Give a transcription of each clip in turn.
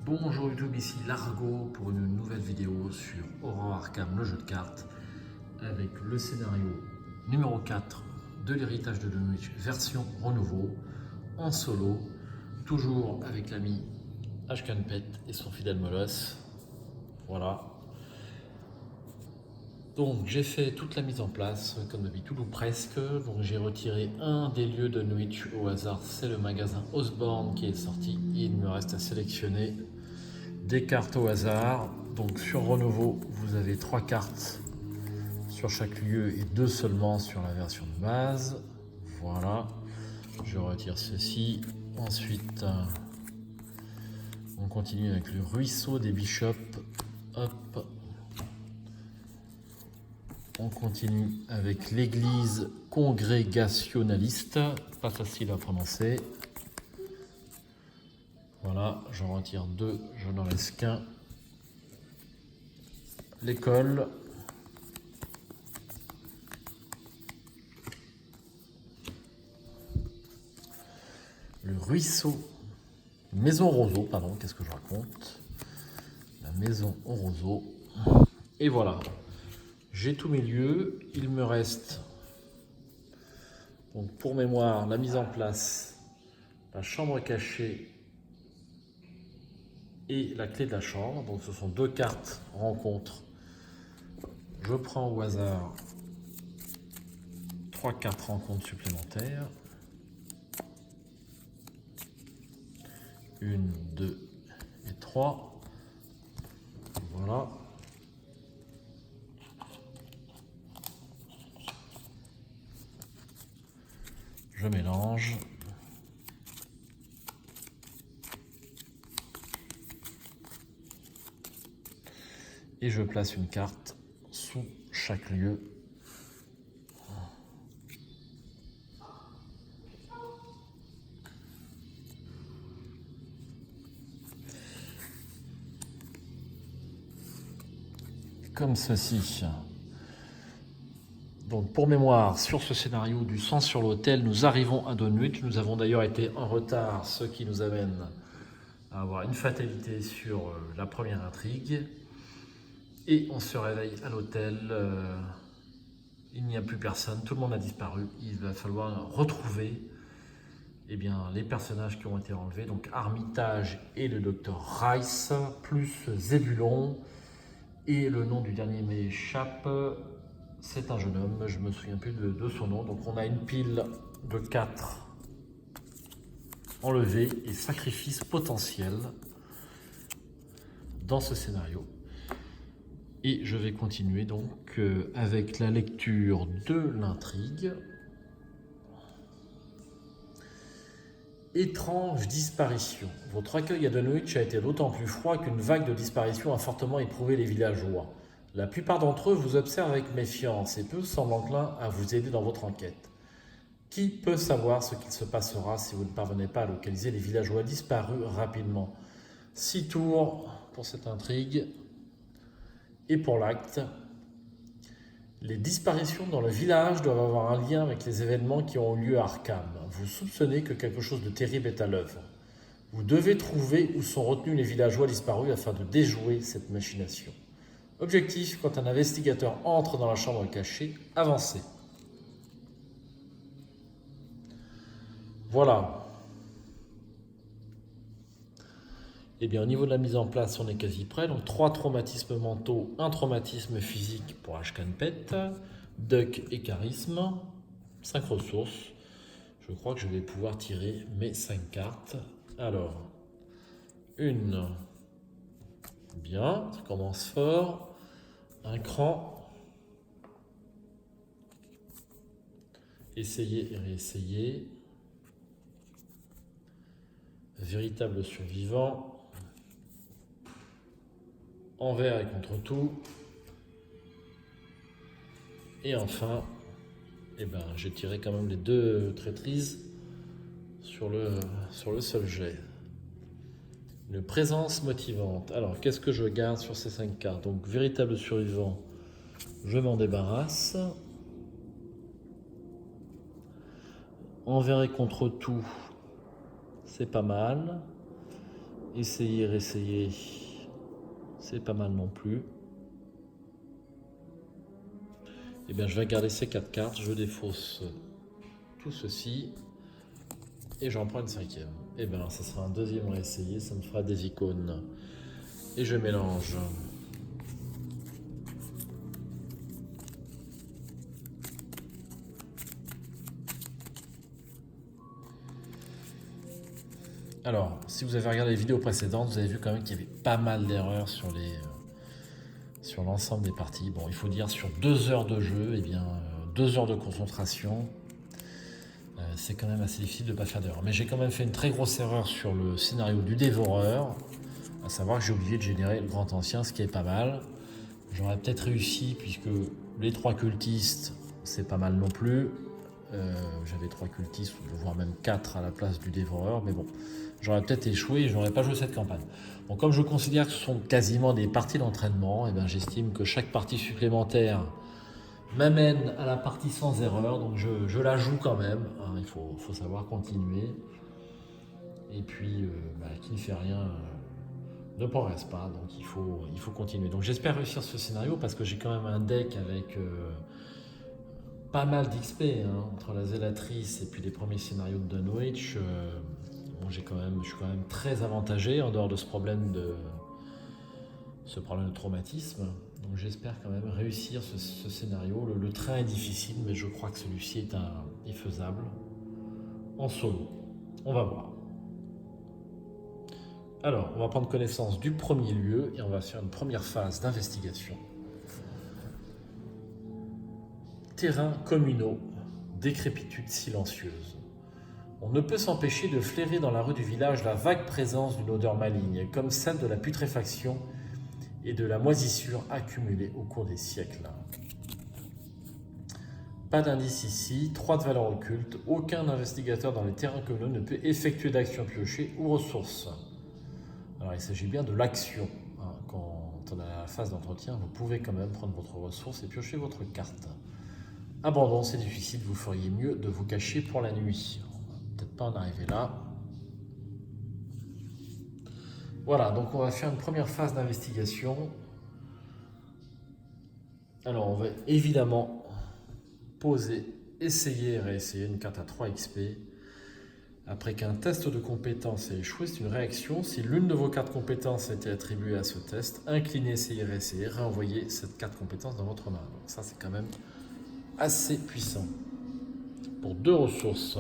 Bonjour YouTube, ici Largo pour une nouvelle vidéo sur Horror Arkham, le jeu de cartes, avec le scénario numéro 4 de l'héritage de Dunwich, version renouveau, en solo, toujours avec l'ami Ashkan Pet et son fidèle Moloss. Voilà. Donc j'ai fait toute la mise en place, comme d'habitude ou presque. Donc j'ai retiré un des lieux de Dunwich au hasard, c'est le magasin Osborne qui est sorti. Il me reste à sélectionner des cartes au hasard. Donc sur renouveau, vous avez 3 cartes sur chaque lieu et 2 seulement sur la version de base. Voilà, je retire ceci. Ensuite, on continue avec le ruisseau des bishops. Hop. On continue avec l'église congrégationaliste. Pas facile à prononcer. Voilà, j'en retire 2, je n'en laisse qu'un. L'école. Le ruisseau. Maison Roseau, pardon, qu'est-ce que je raconte? La maison au roseau. Et voilà, j'ai tous mes lieux. Il me reste, donc pour mémoire, la mise en place, la chambre cachée et la clé de la chambre. Donc ce sont 2 cartes rencontres. Je prends au hasard 3 cartes rencontres supplémentaires. 1, 2 et 3. Voilà. Je mélange. Et je place une carte sous chaque lieu. Comme ceci. Donc pour mémoire, sur ce scénario du sang sur l'autel, nous arrivons à Dunwich. Nous avons d'ailleurs été en retard, ce qui nous amène à avoir une fatalité sur la première intrigue. Et on se réveille à l'hôtel. Il n'y a plus personne, tout le monde a disparu. Il va falloir retrouver les personnages qui ont été enlevés. Donc Armitage et le docteur Rice, plus Zébulon. Et le nom du dernier m'échappe. C'est un jeune homme, je me souviens plus de son nom. Donc on a une pile de 4 enlevés et sacrifices potentiels dans ce scénario. Et je vais continuer donc avec la lecture de l'intrigue. Étrange disparition. Votre accueil à Dunwich a été d'autant plus froid qu'une vague de disparitions a fortement éprouvé les villageois. La plupart d'entre eux vous observent avec méfiance et peu semblent enclins à vous aider dans votre enquête. Qui peut savoir ce qu'il se passera si vous ne parvenez pas à localiser les villageois disparus rapidement? 6 tours pour cette intrigue. Et pour l'acte, les disparitions dans le village doivent avoir un lien avec les événements qui ont eu lieu à Arkham. Vous soupçonnez que quelque chose de terrible est à l'œuvre. Vous devez trouver où sont retenus les villageois disparus afin de déjouer cette machination. Objectif, quand un investigateur entre dans la chambre cachée, avancez. Voilà. Eh bien, au niveau de la mise en place, on est quasi prêt. Donc, 3 traumatismes mentaux, 1 traumatisme physique pour Ashkan Pet, Duck et charisme, 5 ressources. Je crois que je vais pouvoir tirer mes 5 cartes. Alors, une. Bien, ça commence fort. Un cran. Essayer et réessayer. Véritable survivant. Envers et contre tout. Et enfin, j'ai tiré quand même les 2 traîtrises sur le seul jet. Une présence motivante. Alors, qu'est-ce que je garde sur ces 5 cartes? Donc, véritable survivant, je m'en débarrasse. Envers et contre tout, c'est pas mal. Essayer, réessayer, c'est pas mal non plus. Eh bien, je vais garder ces 4 cartes, je défausse tout ceci et j'en prends une 5e. Eh bien, ça sera un deuxième réessayer, ça me fera des icônes. Et je mélange. Alors, si vous avez regardé les vidéos précédentes, vous avez vu quand même qu'il y avait pas mal d'erreurs sur l'ensemble des parties. Bon, il faut dire sur 2 heures de jeu, eh bien, 2 heures de concentration, c'est quand même assez difficile de ne pas faire d'erreur. Mais j'ai quand même fait une très grosse erreur sur le scénario du dévoreur, à savoir que j'ai oublié de générer le grand ancien, ce qui est pas mal. J'aurais peut-être réussi, puisque les 3 cultistes, c'est pas mal non plus. J'avais 3 cultistes, voire même 4 à la place du dévoreur, mais bon, j'aurais peut-être échoué et je n'aurais pas joué cette campagne. Bon, comme je considère que ce sont quasiment des parties d'entraînement, eh bien, j'estime que chaque partie supplémentaire m'amène à la partie sans erreur, donc je la joue quand même, hein, il faut savoir continuer. Et puis, qui ne fait rien ne progresse pas, donc il faut continuer. Donc j'espère réussir ce scénario parce que j'ai quand même un deck avec pas mal d'XP, hein, entre la zélatrice et puis les premiers scénarios de Dunwich. Bon, je suis quand même très avantagé en dehors de ce problème de traumatisme. Donc j'espère quand même réussir ce scénario. Le train est difficile, mais je crois que celui-ci est faisable en solo. On va voir. Alors, on va prendre connaissance du premier lieu et on va faire une première phase d'investigation. Terrains communaux, décrépitude silencieuse. On ne peut s'empêcher de flairer dans la rue du village la vague présence d'une odeur maligne, comme celle de la putréfaction et de la moisissure accumulée au cours des siècles. Pas d'indice ici, 3 de valeur occulte, aucun investigateur dans les terrains communaux ne peut effectuer d'action piochée ou ressources. Alors il s'agit bien de l'action. Hein. Quand on a la phase d'entretien, vous pouvez quand même prendre votre ressource et piocher votre carte. Abandon, c'est difficile, vous feriez mieux de vous cacher pour la nuit. On va peut-être pas en arriver là. Voilà, donc on va faire une première phase d'investigation. Alors on va évidemment poser, essayer et réessayer une carte à 3 XP. Après qu'un test de compétence ait échoué, c'est une réaction. Si l'une de vos cartes compétences a été attribuée à ce test, inclinez, essayez, réessayez, réenvoyez cette carte compétence dans votre main. Donc ça c'est quand même assez puissant. Pour 2 ressources.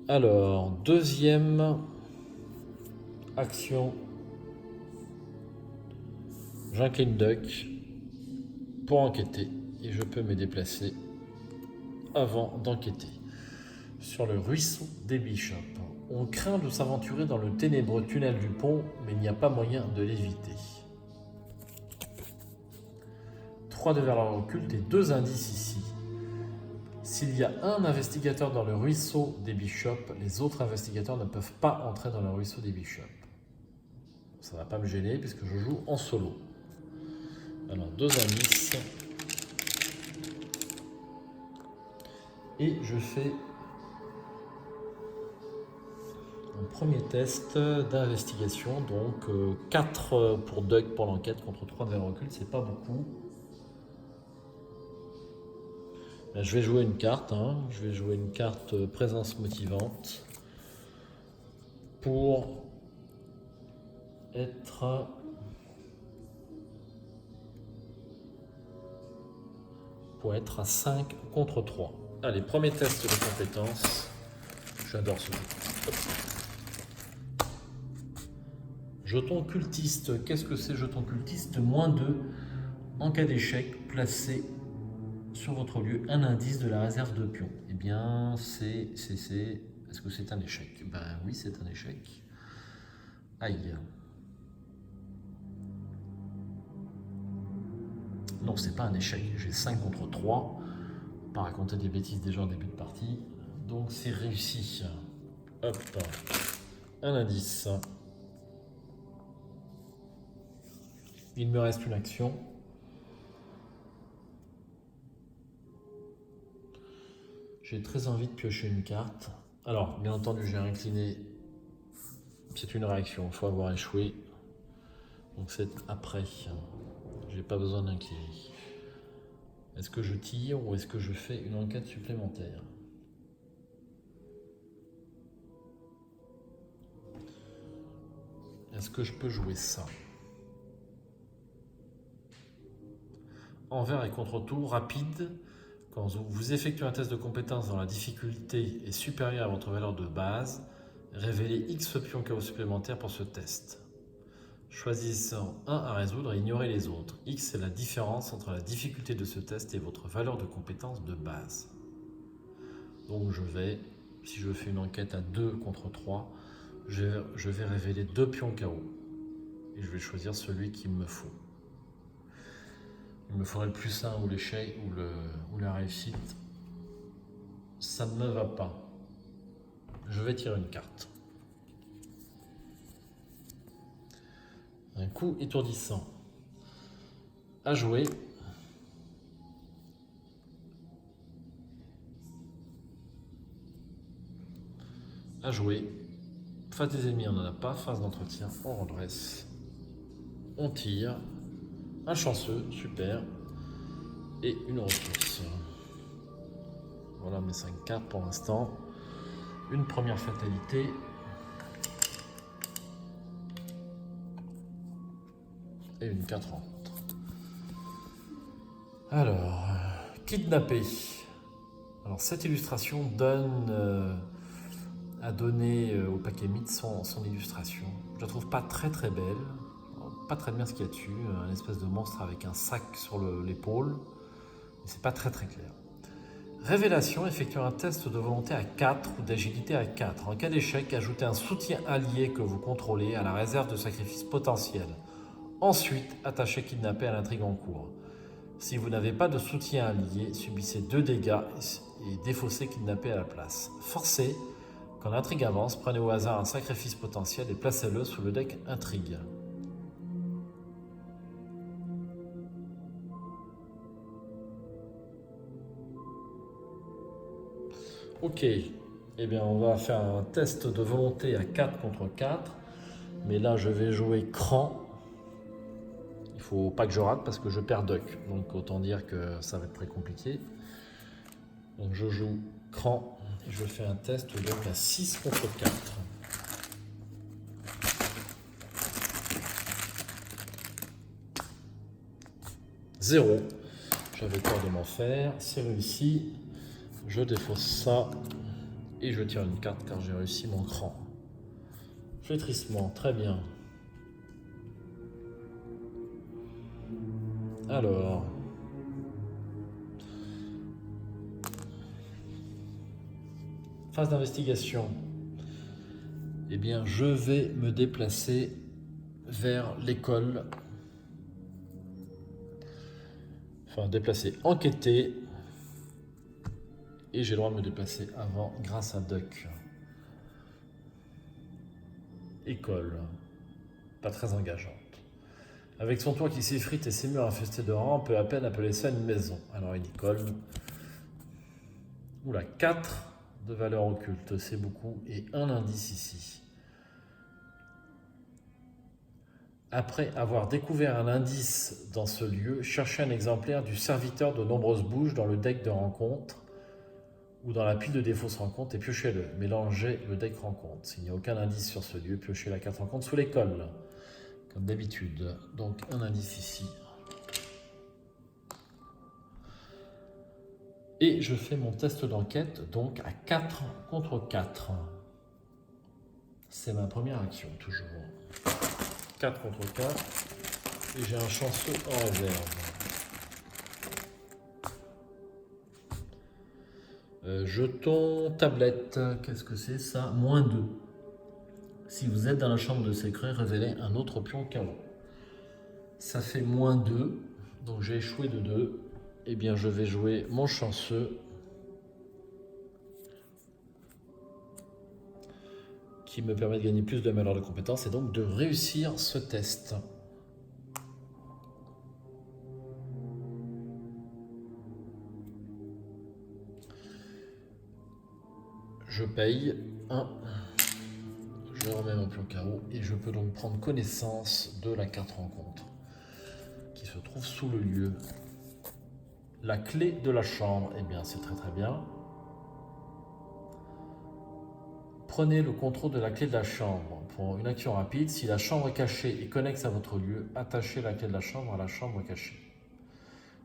Alors, deuxième action. J'incline Duck pour enquêter et je peux me déplacer avant d'enquêter. Sur le ruisseau des Bishops. On craint de s'aventurer dans le ténébreux tunnel du pont, mais il n'y a pas moyen de l'éviter. 3 de valeur occulte et 2 indices ici. S'il y a un investigateur dans le ruisseau des Bishops, les autres investigateurs ne peuvent pas entrer dans le ruisseau des Bishops. Ça ne va pas me gêner puisque je joue en solo. Alors 2 indices. Et je fais un premier test d'investigation. Donc 4 pour Doug pour l'enquête contre 3 de valeur occulte, c'est pas beaucoup. Là, je vais jouer une carte, je vais jouer une carte présence motivante pour être à 5 contre 3. Allez, premier test de compétence. J'adore ce jeu. Jeton cultiste. Qu'est-ce que c'est jeton cultiste? -2. En cas d'échec, placez sur votre lieu un indice de la réserve de pions. Eh bien, est-ce que c'est un échec? Ben oui, c'est un échec. Aïe. Non, c'est pas un échec. J'ai 5 contre 3. Pas raconter des bêtises déjà en début de partie. Donc c'est réussi. Hop. Un indice. Il me reste une action. J'ai très envie de piocher une carte. Alors, bien entendu, j'ai incliné. C'est une réaction, il faut avoir échoué. Donc c'est après. J'ai pas besoin d'incliner. Est-ce que je tire ou est-ce que je fais une enquête supplémentaire? Est-ce que je peux jouer ça? Envers et contre-tour, rapide. Quand vous effectuez un test de compétence dont la difficulté est supérieure à votre valeur de base, révélez X pions KO supplémentaires pour ce test. Choisissant un à résoudre et ignorez les autres. X est la différence entre la difficulté de ce test et votre valeur de compétence de base. Donc si je fais une enquête à 2 contre 3, je vais révéler 2 pions KO. Et je vais choisir celui qu'il me faut. Il me faudrait le plus 1 ou l'échec ou la réussite. Ça ne me va pas. Je vais tirer une carte. Un coup étourdissant. À jouer. À jouer. Face des ennemis, on n'en a pas. Phase d'entretien, on redresse. On tire. Un chanceux, super. Et une ressource. Voilà mes 5 cartes pour l'instant. Une première fatalité. Et une 4 en contre. Alors, kidnappé. Alors cette illustration a donné au paquet mythe son illustration. Je la trouve pas très très belle. Pas très bien ce qu'il y a dessus. Un espèce de monstre avec un sac sur l'épaule. Mais c'est pas très très clair. Révélation, effectuez un test de volonté à 4 ou d'agilité à 4. En cas d'échec, ajoutez un soutien allié que vous contrôlez à la réserve de sacrifice potentiel. Ensuite, attachez kidnappé à l'intrigue en cours. Si vous n'avez pas de soutien allié, subissez 2 dégâts et défaussez kidnappé à la place. Forcez, quand l'intrigue avance, prenez au hasard un sacrifice potentiel et placez-le sous le deck intrigue. Ok, eh bien on va faire un test de volonté à 4 contre 4. Mais là je vais jouer cran. Il faut pas que je rate parce que je perds duck. Donc autant dire que ça va être très compliqué. Donc je joue cran et je fais un test donc à 6 contre 4. 0. J'avais peur de m'en faire. C'est réussi. Je défausse ça. Et je tire une carte car j'ai réussi mon cran. Flétrissement, très bien. Alors. Phase d'investigation. Eh bien, je vais me déplacer vers l'école. Enfin, déplacer, enquêter. Et j'ai le droit de me déplacer avant grâce à Duck. École. Pas très engageante. Avec son toit qui s'effrite et ses murs infestés de rats, on peut à peine appeler ça une maison. Alors une école. Oula, 4 de valeur occulte, c'est beaucoup. Et un indice ici. Après avoir découvert un indice dans ce lieu, cherchez un exemplaire du serviteur de nombreuses bouches dans le deck de rencontre ou dans la pile de défausse rencontre et piochez-le. Mélangez le deck rencontre. S'il n'y a aucun indice sur ce lieu, piochez la carte rencontre sous l'école, comme d'habitude. Donc un indice ici. Et je fais mon test d'enquête, donc à 4 contre 4. C'est ma première action, toujours. 4 contre 4. Et j'ai un chanceux en réserve. Jeton tablette, qu'est-ce que c'est ça? -2. Si vous êtes dans la chambre de secret, révélez un autre pion KO. Ça fait -2, donc j'ai échoué de 2. Eh bien, je vais jouer mon chanceux qui me permet de gagner plus de malheur de compétence et donc de réussir ce test. Je paye 1. Je remets mon pion carreau et je peux donc prendre connaissance de la carte rencontre qui se trouve sous le lieu. La clé de la chambre, eh bien c'est très très bien. Prenez le contrôle de la clé de la chambre. Pour une action rapide, si la chambre est cachée et connexe à votre lieu, attachez la clé de la chambre à la chambre cachée.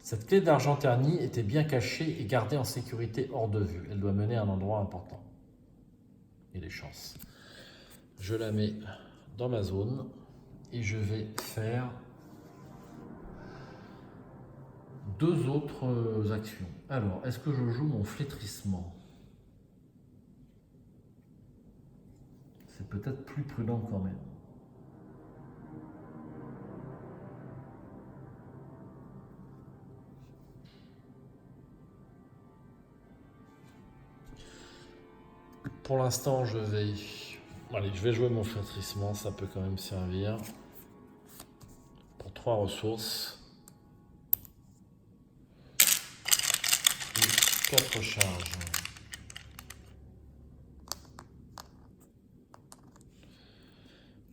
Cette clé d'argent terni était bien cachée et gardée en sécurité hors de vue. Elle doit mener à un endroit important. Et les chances. Je la mets dans ma zone et je vais faire 2 autres actions. Alors, est-ce que je joue mon flétrissement? C'est peut-être plus prudent quand même. Pour l'instant, je vais jouer mon flétrissement, ça peut quand même servir. Pour 3 ressources. Et 4 charges.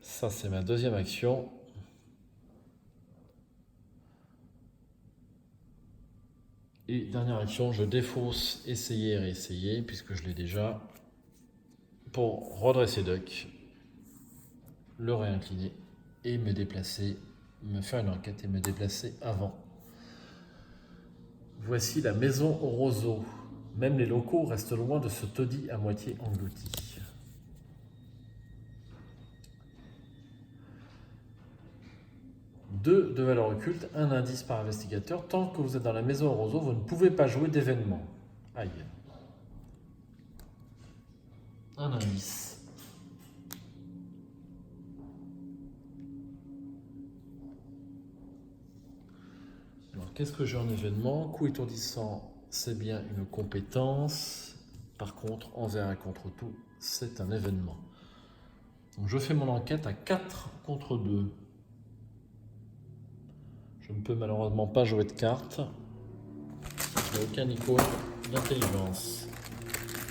Ça, c'est ma deuxième action. Et dernière action, je défausse essayer et réessayer, puisque je l'ai déjà, pour redresser duck, le réincliner et me déplacer, me faire une enquête et me déplacer avant. Voici la maison au roseau. Même les locaux restent loin de ce taudis à moitié englouti. Deux de valeur occulte, un indice par investigateur. Tant que vous êtes dans la maison au roseau, vous ne pouvez pas jouer d'événement. Aïe. Un indice. Alors, qu'est-ce que j'ai en événement? Coup étourdissant, c'est bien une compétence. Par contre, envers et contre tout, c'est un événement. Donc, je fais mon enquête à 4 contre 2. Je ne peux malheureusement pas jouer de cartes. Il n'y a aucun icône d'intelligence.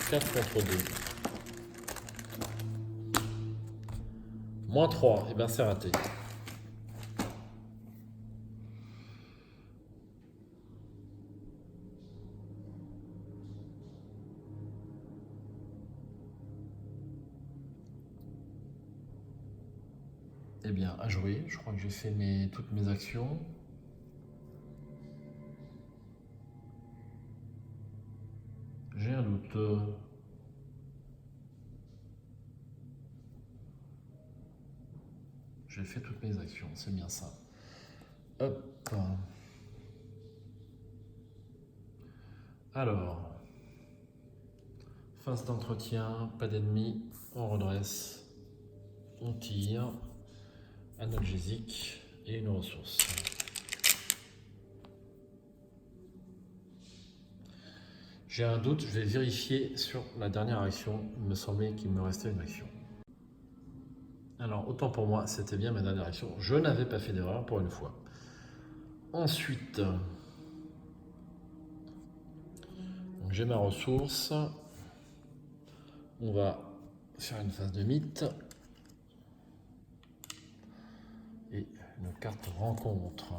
4 contre 2. Moins 3, et bien c'est raté. Eh bien, à jouer. Je crois que j'ai fait toutes mes actions. J'ai un doute. J'ai fait toutes mes actions, c'est bien ça. Hop. Alors, phase d'entretien, pas d'ennemis, on redresse, on tire, analgésique et une ressource. J'ai un doute, je vais vérifier sur la dernière action. Il me semblait qu'il me restait une action. Alors, autant pour moi, c'était bien ma dernière action. Je n'avais pas fait d'erreur pour une fois. Ensuite, j'ai ma ressource. On va faire une phase de mythe. Et une carte rencontre.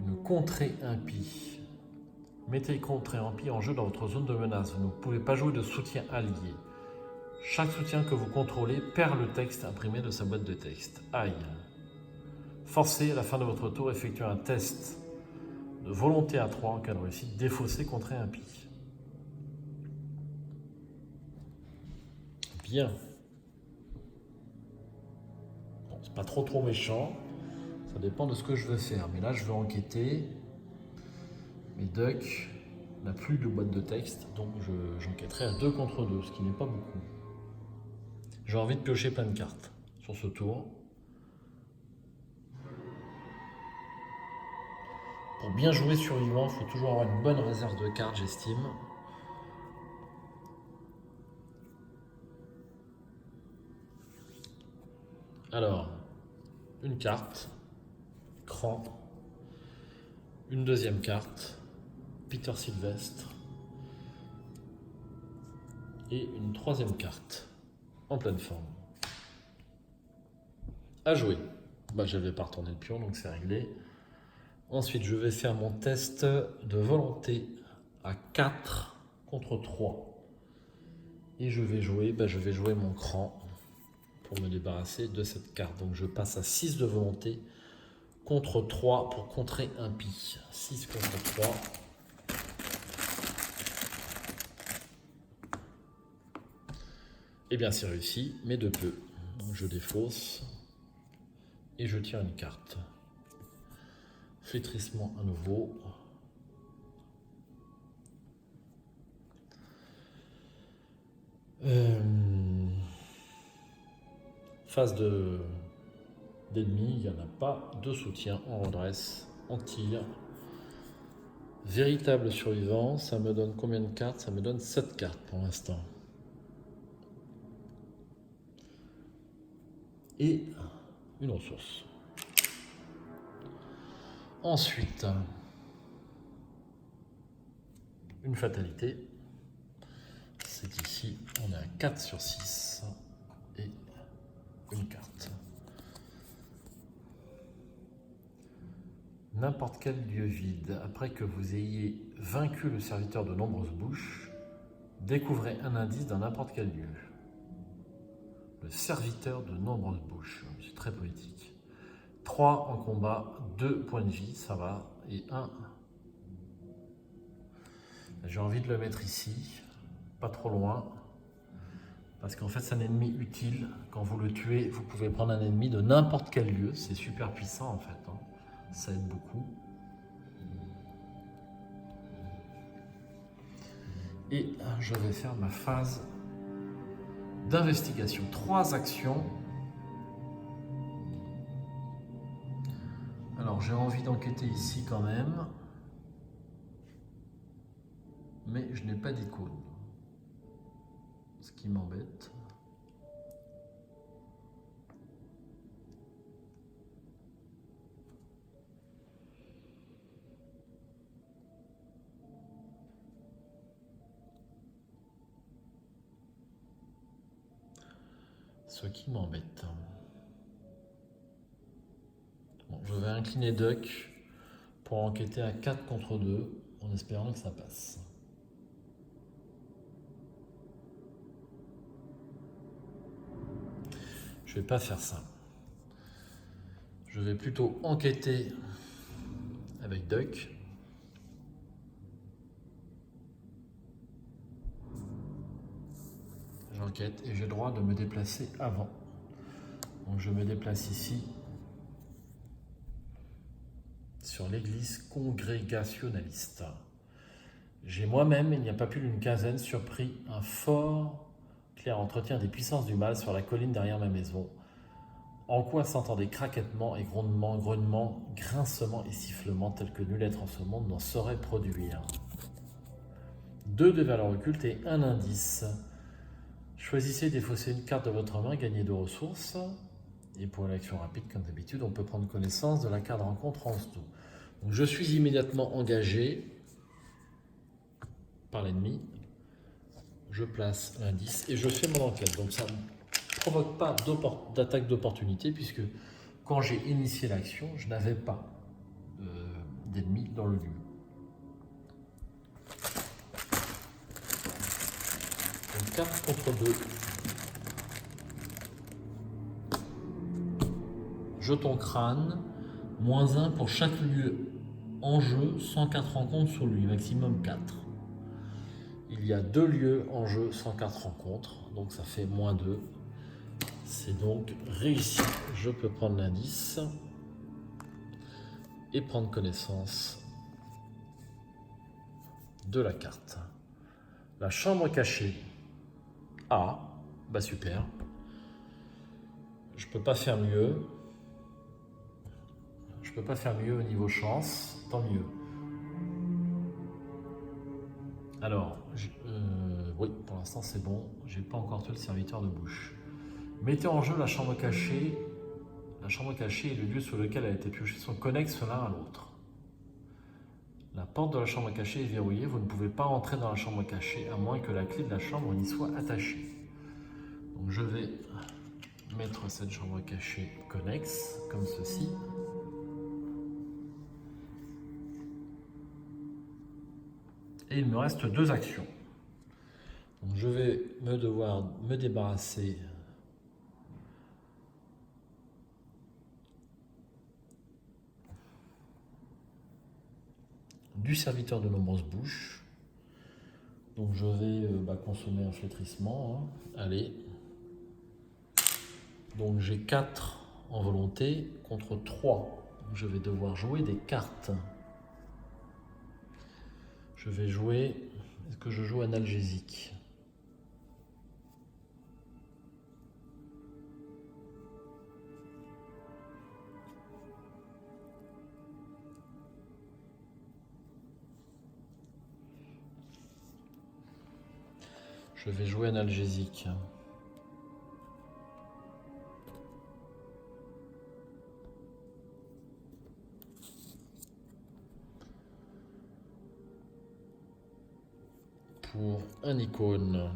Une contrée impie. Mettez contrée impie en jeu dans votre zone de menace. Vous ne pouvez pas jouer de soutien allié. Chaque soutien que vous contrôlez perd le texte imprimé de sa boîte de texte. Aïe. Forcez à la fin de votre tour effectuer un test de volonté à 3 en cas de réussite. Défaussé contrée impie. Bien. Bon, c'est pas trop méchant. Ça dépend de ce que je veux faire. Mais là, je veux enquêter. Mais Duck n'a plus de boîte de texte, donc j'enquêterai à 2 contre 2, ce qui n'est pas beaucoup. J'ai envie de piocher plein de cartes sur ce tour. Pour bien jouer survivant, il faut toujours avoir une bonne réserve de cartes, j'estime. Alors, une carte, cran, une deuxième carte, Peter Sylvestre, Et une troisième carte, en pleine forme. À jouer. Bah, je ne vais pas retourner le pion, donc c'est réglé. Ensuite, je vais faire mon test de volonté à 4 contre 3. Et je vais jouer mon cran pour me débarrasser de cette carte. Donc je passe à 6 de volonté contre 3 pour contrer un pi. 6 contre 3. Et bien c'est réussi, mais de peu. Donc je défausse et je tire une carte. Flétrissement à nouveau. Phase d'ennemi, il n'y en a pas. De soutien, on redresse, on tire. Véritable survivant, ça me donne combien de cartes? Ça me donne 7 cartes pour l'instant. Et une ressource. Ensuite, une fatalité. C'est ici, on est à 4 sur 6 et une carte. N'importe quel lieu vide, après que vous ayez vaincu le serviteur de nombreuses bouches, découvrez un indice dans n'importe quel lieu. Le serviteur de nombreuses bouches, c'est très poétique. 3 en combat, 2 points de vie, ça va, et 1. J'ai envie de le mettre ici, pas trop loin, parce qu'en fait c'est un ennemi utile. Quand vous le tuez, vous pouvez prendre un ennemi de n'importe quel lieu, c'est super puissant en fait, hein. Ça aide beaucoup. Et je vais faire ma phase d'investigation. 3 actions. Alors j'ai envie d'enquêter ici quand même, mais je n'ai pas d'icône, ce qui m'embête. Bon, je vais incliner Duck pour enquêter à 4 contre 2 en espérant que ça passe. Je vais pas faire ça. Je vais plutôt enquêter avec Duck. J'enquête et j'ai le droit de me déplacer avant. Donc je me déplace ici sur l'église congrégationaliste. J'ai moi-même, il n'y a pas plus d'une quinzaine, surpris un fort clair entretien des puissances du mal sur la colline derrière ma maison, en quoi s'entendaient craquettements et grondements, grognements, grincements et sifflements tels que nul être en ce monde n'en saurait produire. 2 de valeur occulte et 1 indice. Choisissez et défaussez une carte de votre main, gagnez 2 ressources. Et pour l'action rapide, comme d'habitude, on peut prendre connaissance de la carte de rencontre en dessous. Donc je suis immédiatement engagé par l'ennemi. Je place l'indice et je fais mon enquête. Donc ça ne provoque pas d'attaque d'opportunité puisque quand j'ai initié l'action, je n'avais pas d'ennemi dans le lieu. Donc 4 contre 2. Jeton crâne, -1 pour chaque lieu en jeu, 104 rencontres sur lui, maximum 4. Il y a 2 lieux en jeu, 104 rencontres, donc ça fait -2. C'est donc réussi. Je peux prendre l'indice et prendre connaissance de la carte. La chambre cachée. Ah, bah super. Je peux pas faire mieux. Je peux pas faire mieux au niveau chance, tant mieux. Alors, oui, pour l'instant c'est bon. J'ai pas encore tué le serviteur de bouche. Mettez en jeu la chambre cachée. La chambre cachée et le lieu sur lequel elle a été piochée sont connexes l'un à l'autre. La porte de la chambre à cacher est verrouillée. Vous ne pouvez pas entrer dans la chambre à cacher à moins que la clé de la chambre n'y soit attachée. Donc je vais mettre cette chambre à cacher connexe, comme ceci. Et il me reste 2 actions. Donc je vais devoir me débarrasser du serviteur de nombreuses bouches. Donc je vais consommer un flétrissement. Allez. Donc j'ai 4 en volonté contre 3. Donc je vais devoir jouer des cartes. Je vais jouer... Est-ce que je joue analgésique? Je vais jouer analgésique. Pour un icône.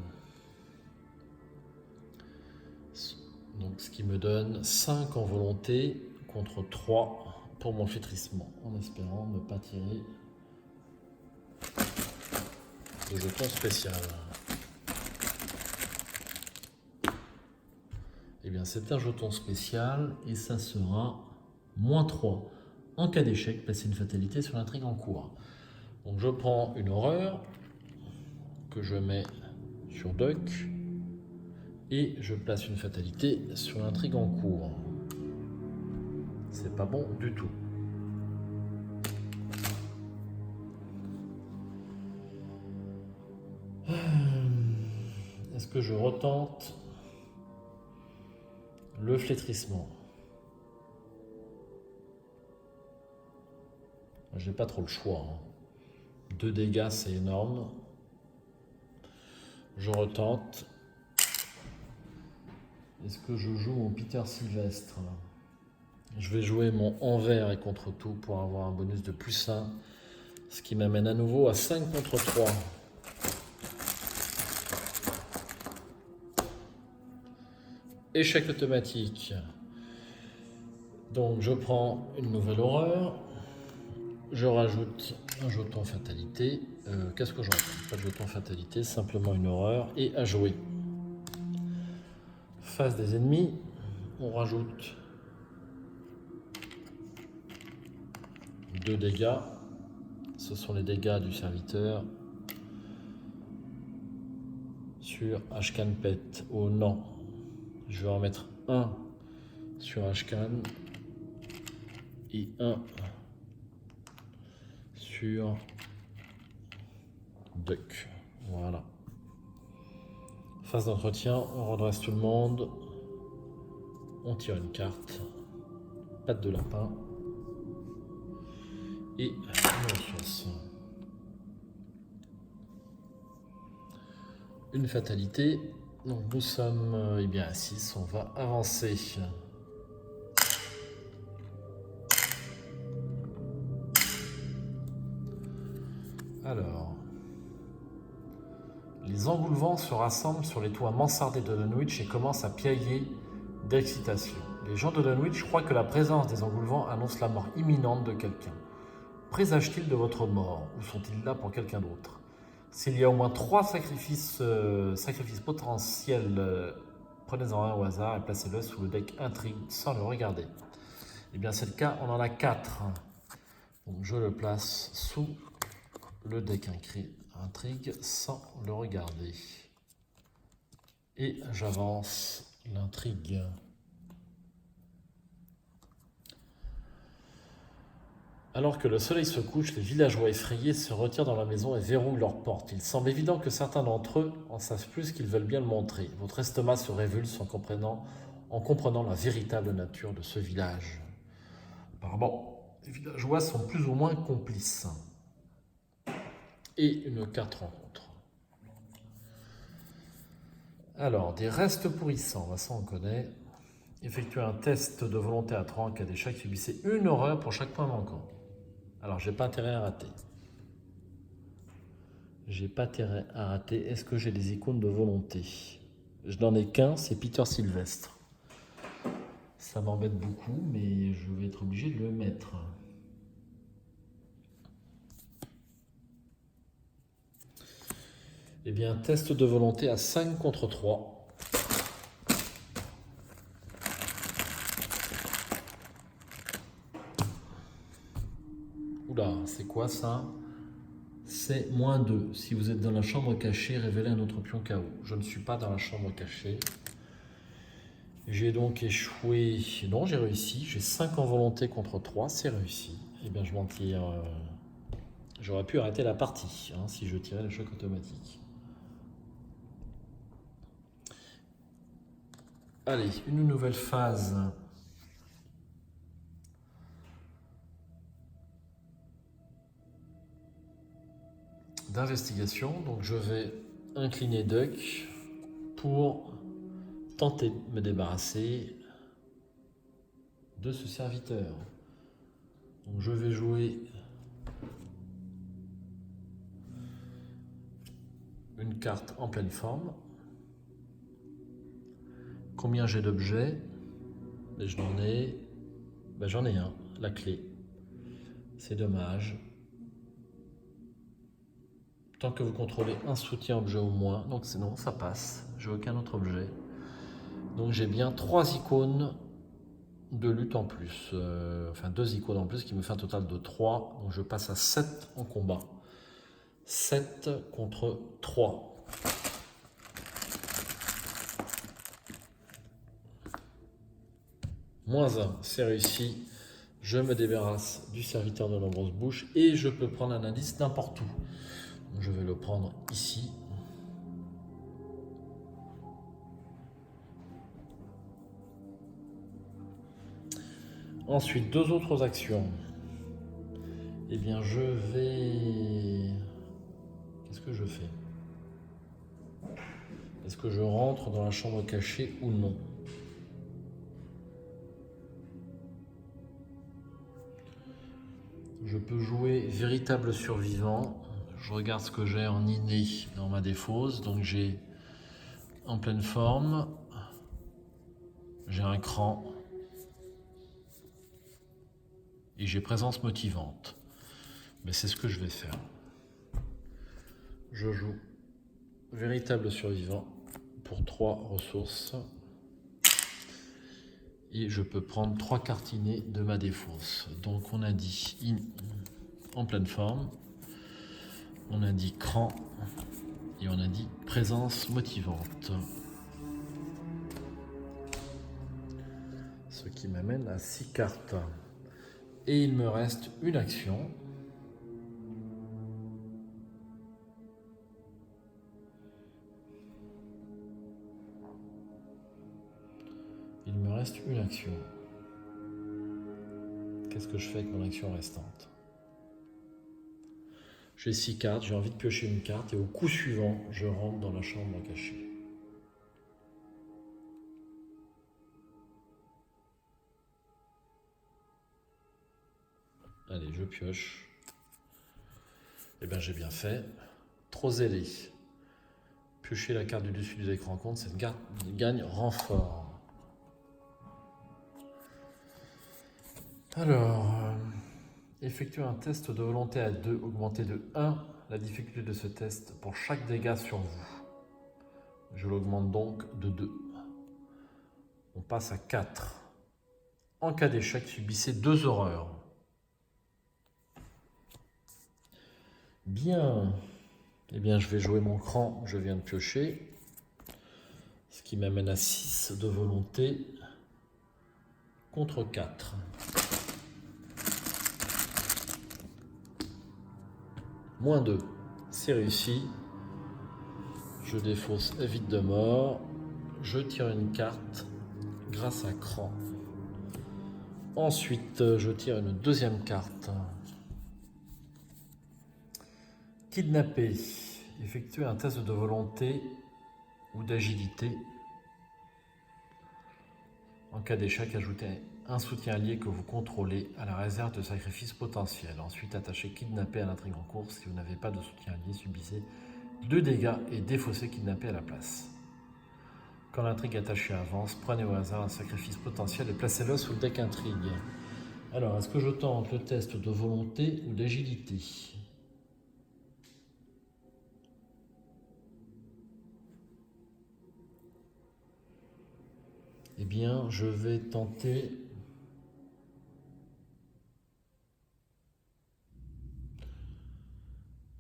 Donc ce qui me donne 5 en volonté contre 3 pour mon flétrissement, en espérant ne pas tirer de jeton spécial. Eh bien c'est un jeton spécial et ça sera -3. En cas d'échec, placez une fatalité sur l'intrigue en cours. Donc je prends une horreur que je mets sur Duck et je place une fatalité sur l'intrigue en cours. C'est pas bon du tout. Est-ce que je retente le flétrissement? J'ai pas trop le choix. 2 dégâts, c'est énorme. Je retente. Est-ce que je joue mon Peter Sylvestre? Je vais jouer mon envers et contre tout pour avoir un bonus de +1. Ce qui m'amène à nouveau à 5 contre 3. Échec automatique. Donc je prends une nouvelle horreur. Je rajoute un jeton fatalité. Qu'est-ce que je rajoute? Pas de jeton fatalité, simplement une horreur. Et à jouer. Face des ennemis, on rajoute 2 dégâts. Ce sont les dégâts du serviteur sur Ashcan Pet. Oh non, je vais en mettre 1 sur Ashcan et 1 sur Duck. Voilà. Phase d'entretien, on redresse tout le monde. On tire une carte. Patte de lapin. Et une ressource. Une fatalité. Donc nous sommes à 6. On va avancer. Alors, les engoulevents se rassemblent sur les toits mansardés de Dunwich et commencent à piailler d'excitation. Les gens de Dunwich croient que la présence des engoulevents annonce la mort imminente de quelqu'un. Présagent-ils de votre mort ou sont-ils là pour quelqu'un d'autre? S'il y a au moins 3 sacrifices potentiels, prenez-en un au hasard et placez-le sous le deck intrigue sans le regarder. Eh bien c'est le cas, on en a 4. Donc je le place sous le deck intrigue sans le regarder. Et j'avance l'intrigue. Alors que le soleil se couche, les villageois effrayés se retirent dans la maison et verrouillent leurs portes. Il semble évident que certains d'entre eux en savent plus qu'ils veulent bien le montrer. Votre estomac se révulse en comprenant la véritable nature de ce village. Apparemment, les villageois sont plus ou moins complices. Et une carte rencontre. Alors, des restes pourrissants, ça on connaît. Effectuez un test de volonté à 3 en cas d'échec, subissez une horreur pour chaque point manquant. Alors, j'ai pas intérêt à rater. J'ai pas intérêt à rater. Est-ce que j'ai des icônes de volonté? Je n'en ai qu'un, c'est Peter Sylvestre. Ça m'embête beaucoup, mais je vais être obligé de le mettre. Eh bien, test de volonté à 5 contre 3. Oula, c'est quoi ça? C'est -2. Si vous êtes dans la chambre cachée, révélez un autre pion KO. Je ne suis pas dans la chambre cachée. J'ai donc échoué. Non, j'ai réussi. J'ai 5 en volonté contre 3. C'est réussi. Eh bien, je m'en tire. J'aurais pu arrêter la partie hein, si je tirais le choc automatique. Allez, une nouvelle phase. D'investigation. Donc je vais incliner Duck pour tenter de me débarrasser de ce serviteur. Donc je vais jouer une carte en pleine forme. Combien j'ai d'objets? J'en ai un, la clé. C'est dommage. Tant que vous contrôlez un soutien objet au moins, donc sinon ça passe. J'ai aucun autre objet. Donc j'ai bien 3 icônes de lutte en plus. Enfin 2 icônes en plus qui me fait un total de 3. Donc je passe à 7 en combat. 7 contre 3. -1, c'est réussi. Je me débarrasse du serviteur de nombreuses bouches et je peux prendre un indice n'importe où. Donc je vais le prendre ici. Ensuite, 2 autres actions. Eh bien, je vais... Qu'est-ce que je fais? Est-ce que je rentre dans la chambre cachée ou non? Je peux jouer véritable survivant. Je regarde ce que j'ai en inné dans ma défausse. Donc j'ai en pleine forme, j'ai un cran et j'ai présence motivante. Mais c'est ce que je vais faire. Je joue véritable survivant pour 3 ressources. Et je peux prendre 3 cartes innées de ma défausse. Donc on a dit en pleine forme, on a dit cran et on a dit présence motivante. Ce qui m'amène à 6 cartes. Et il me reste une action. Il me reste une action. Qu'est-ce que je fais avec mon action restante? J'ai 6 cartes, j'ai envie de piocher une carte et au coup suivant, je rentre dans la chambre cachée. Allez, je pioche. Eh bien, j'ai bien fait. Trop zélé. Piocher la carte du dessus du écran compte, cette carte gagne renfort. Alors, effectuez un test de volonté à 2, augmentez de 1 la difficulté de ce test pour chaque dégât sur vous. Je l'augmente donc de 2. On passe à 4. En cas d'échec, subissez 2 horreurs. Bien. Eh bien, je vais jouer mon cran que je viens de piocher. Ce qui m'amène à 6 de volonté contre 4. -2. C'est réussi. Je défausse vite de mort. Je tire une carte grâce à cran. Ensuite, je tire une deuxième carte. Kidnapper. Effectuer un test de volonté ou d'agilité. En cas d'échec, ajoutez un soutien allié que vous contrôlez à la réserve de sacrifice potentiel. Ensuite, attachez kidnappé à l'intrigue en cours. Si vous n'avez pas de soutien allié, subissez 2 dégâts et défaussez kidnappé à la place. Quand l'intrigue attachée avance, prenez au hasard un sacrifice potentiel et placez-le sous le deck intrigue. Alors, est-ce que je tente le test de volonté ou d'agilité ? Eh bien, je vais tenter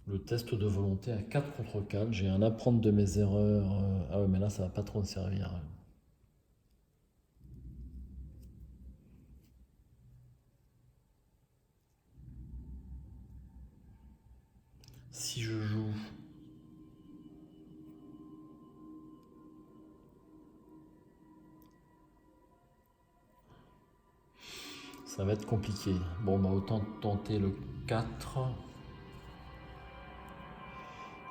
le test de volonté à 4 contre 4. J'ai un apprendre de mes erreurs. Ah ouais, mais là, ça va pas trop me servir. Si je joue ça va être compliqué. Bon, bah autant tenter le 4.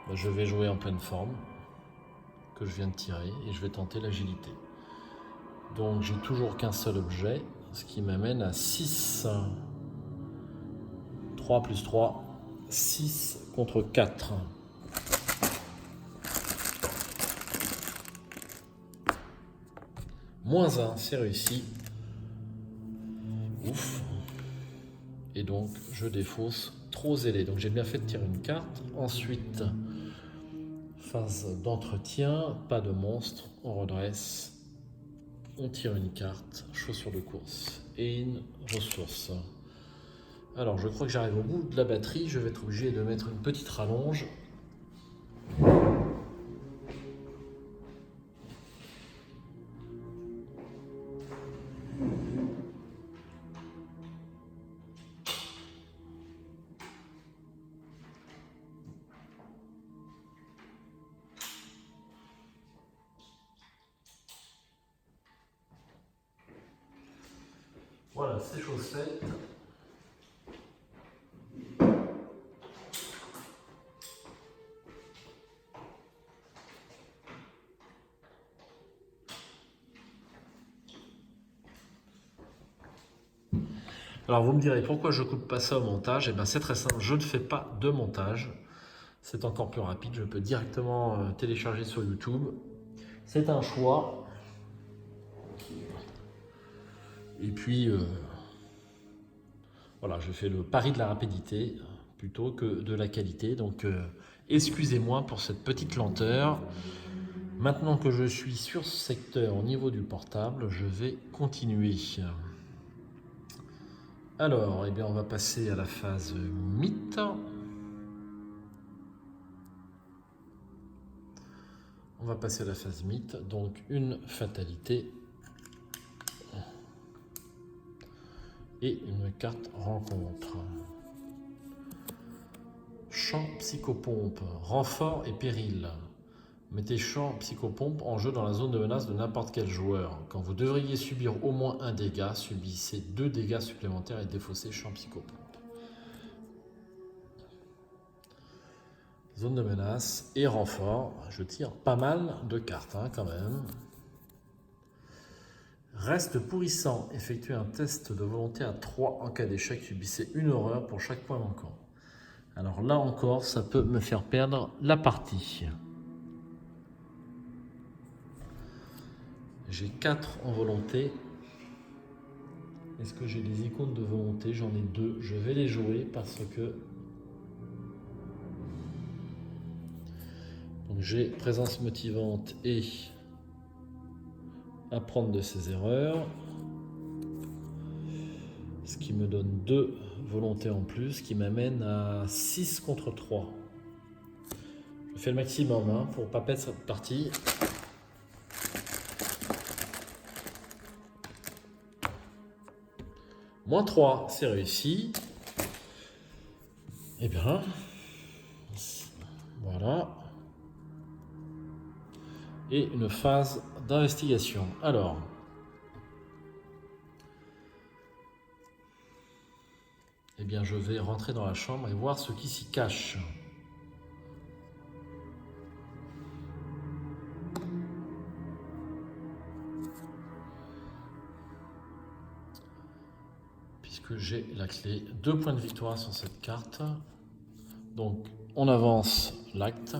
Bah, je vais jouer en pleine forme que je viens de tirer et je vais tenter l'agilité. Donc j'ai toujours qu'un seul objet, ce qui m'amène à 6. 3 plus 3, 6 contre 4. Moins 1, c'est réussi. Ouf. Et donc je défausse trop zélé. Donc j'ai bien fait de tirer une carte. Ensuite, phase d'entretien, pas de monstre, on redresse. On tire une carte, chaussure de course et une ressource. Alors je crois que j'arrive au bout de la batterie, je vais être obligé de mettre une petite rallonge. Voilà, c'est chose faite. Alors vous me direz pourquoi je coupe pas ça au montage. Eh bien c'est très simple, je ne fais pas de montage. C'est encore plus rapide, je peux directement télécharger sur YouTube. C'est un choix. Et puis voilà, je fais le pari de la rapidité plutôt que de la qualité. Donc excusez-moi pour cette petite lenteur. Maintenant que je suis sur ce secteur au niveau du portable, je vais continuer. Alors, eh bien, on va passer à la phase mythe. On va passer à la phase mythe, donc une fatalité et une carte rencontre. Champ psychopompe, renfort et péril. Mettez champ psychopompe en jeu dans la zone de menace de n'importe quel joueur. Quand vous devriez subir au moins un dégât, subissez 2 dégâts supplémentaires et défaussez champ psychopompe. Zone de menace et renfort. Je tire pas mal de cartes quand même. Reste pourrissant. Effectuez un test de volonté à 3 en cas d'échec. Subissez une horreur pour chaque point manquant. Alors là encore, ça peut me faire perdre la partie. J'ai 4 en volonté. Est-ce que j'ai des icônes de volonté? J'en ai 2. Je vais les jouer parce que... Donc j'ai présence motivante et apprendre de ses erreurs. Ce qui me donne 2 volontés en plus, qui m'amène à 6 contre 3. Je fais le maximum pour ne pas perdre cette partie. Moins 3, c'est réussi. Eh bien, voilà. Et une phase d'investigation. Alors, eh bien, je vais rentrer dans la chambre et voir ce qui s'y cache. puisque j'ai la clé. 2 points de victoire sur cette carte. Donc on avance l'acte,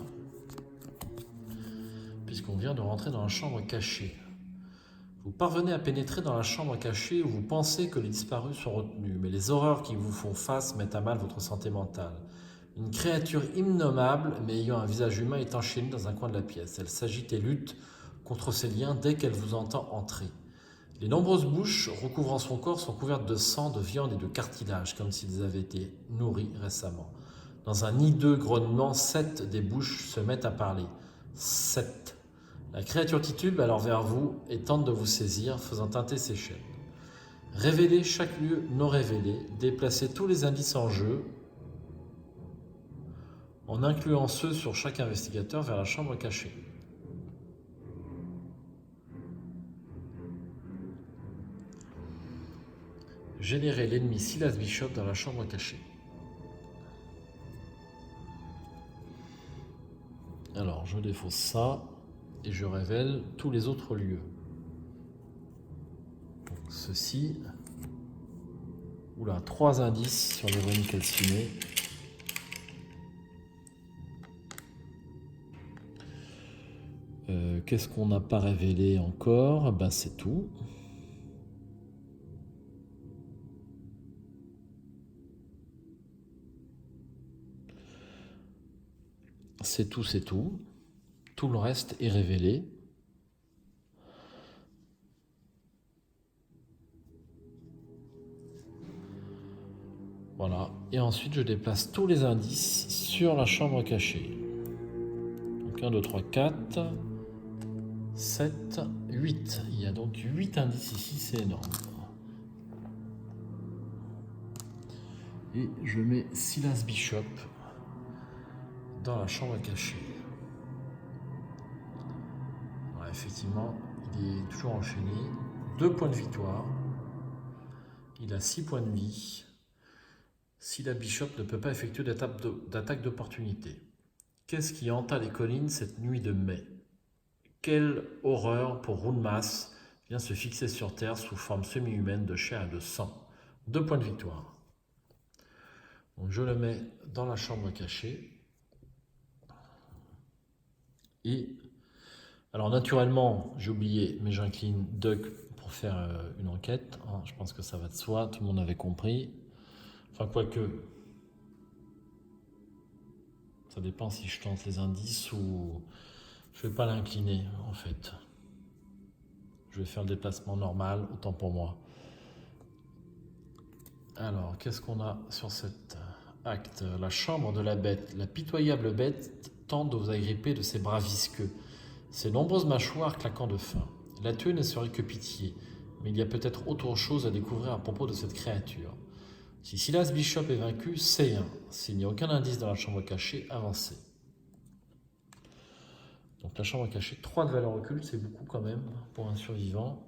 puisqu'on vient de rentrer dans la chambre cachée. Vous parvenez à pénétrer dans la chambre cachée où vous pensez que les disparus sont retenus, mais les horreurs qui vous font face mettent à mal votre santé mentale. Une créature innommable, mais ayant un visage humain, est enchaînée dans un coin de la pièce. Elle s'agite et lutte contre ses liens dès qu'elle vous entend entrer. Les nombreuses bouches recouvrant son corps sont couvertes de sang, de viande et de cartilage, comme s'ils avaient été nourris récemment. Dans un hideux grognement, 7 des bouches se mettent à parler. 7. La créature titube alors vers vous et tente de vous saisir, faisant teinter ses chaînes. Révélez chaque lieu non révélé, déplacez tous les indices en jeu, en incluant ceux sur chaque investigateur vers la chambre cachée. Générez l'ennemi Silas Bishop dans la chambre cachée. Alors, je défausse ça et je révèle tous les autres lieux. Donc, ceci. Oula, 3 indices sur les ruines calcinées. Qu'est-ce qu'on n'a pas révélé encore? Ben, c'est tout. C'est tout, c'est tout. Tout le reste est révélé. Voilà. Et ensuite, je déplace tous les indices sur la chambre cachée. Donc 1, 2, 3, 4, 7, 8. Il y a donc 8 indices ici, c'est énorme. Et je mets Silas Bishop dans la chambre cachée. Alors, effectivement, il est toujours enchaîné. 2 points de victoire. Il a 6 points de vie. Silas Bishop ne peut pas effectuer d'attaque d'opportunité. Qu'est-ce qui hanta les collines cette nuit de mai? Quelle horreur pour Runmas vient se fixer sur terre sous forme semi-humaine de chair et de sang. 2 points de victoire. Donc je le mets dans la chambre cachée. Et alors naturellement, j'ai oublié, mais j'incline Duck pour faire une enquête. Je pense que ça va de soi, tout le monde avait compris. Enfin, quoique, ça dépend si je tente les indices ou je ne vais pas l'incliner en fait. Je vais faire le déplacement normal, autant pour moi. Alors, qu'est-ce qu'on a sur cet acte? La chambre de la bête. La pitoyable bête tente de vous agripper de ses bras visqueux, ses nombreuses mâchoires claquant de faim. La tuer ne serait que pitié, mais il y a peut-être autre chose à découvrir à propos de cette créature. Si Silas Bishop est vaincu, c'est un. S'il n'y a aucun indice dans la chambre cachée, avancez. Donc la chambre cachée, 3 de valeur occulte, c'est beaucoup quand même pour un survivant.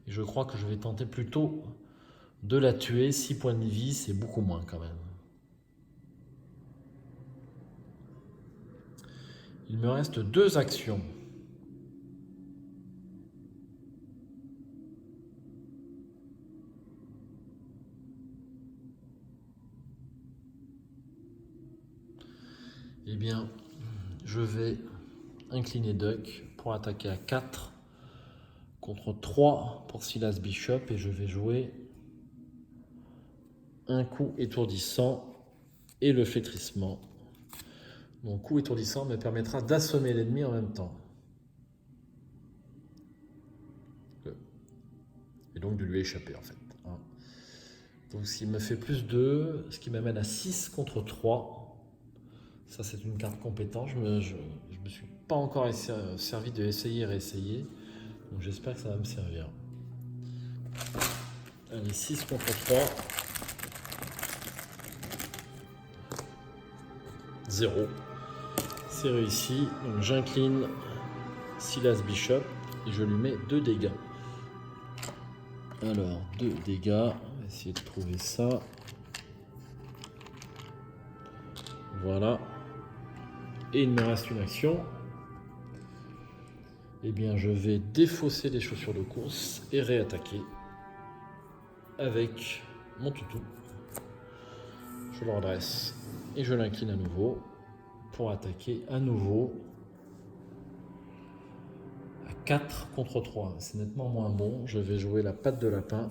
Et je crois que je vais tenter plutôt de la tuer. 6 points de vie, c'est beaucoup moins quand même. Il me reste 2 actions. Eh bien, je vais incliner Duck pour attaquer à 4 contre 3 pour Silas Bishop et je vais jouer un coup étourdissant et le flétrissement. Mon coup étourdissant me permettra d'assommer l'ennemi en même temps. Et donc de lui échapper en fait. Donc s'il me fait plus 2, ce qui m'amène à 6 contre 3. Ça c'est une carte compétente. Je me suis pas encore servi de essayer et réessayer. Donc j'espère que ça va me servir. Allez, 6 contre 3. 0. C'est réussi. Donc j'incline Silas Bishop et je lui mets 2 dégâts. Alors, 2 dégâts. On va essayer de trouver ça. Voilà. Et il me reste une action. Eh bien, je vais défausser les chaussures de course et réattaquer avec mon toutou. Je le redresse et je l'incline à nouveau pour attaquer à nouveau à 4 contre 3. C'est nettement moins bon. Je vais jouer la patte de lapin.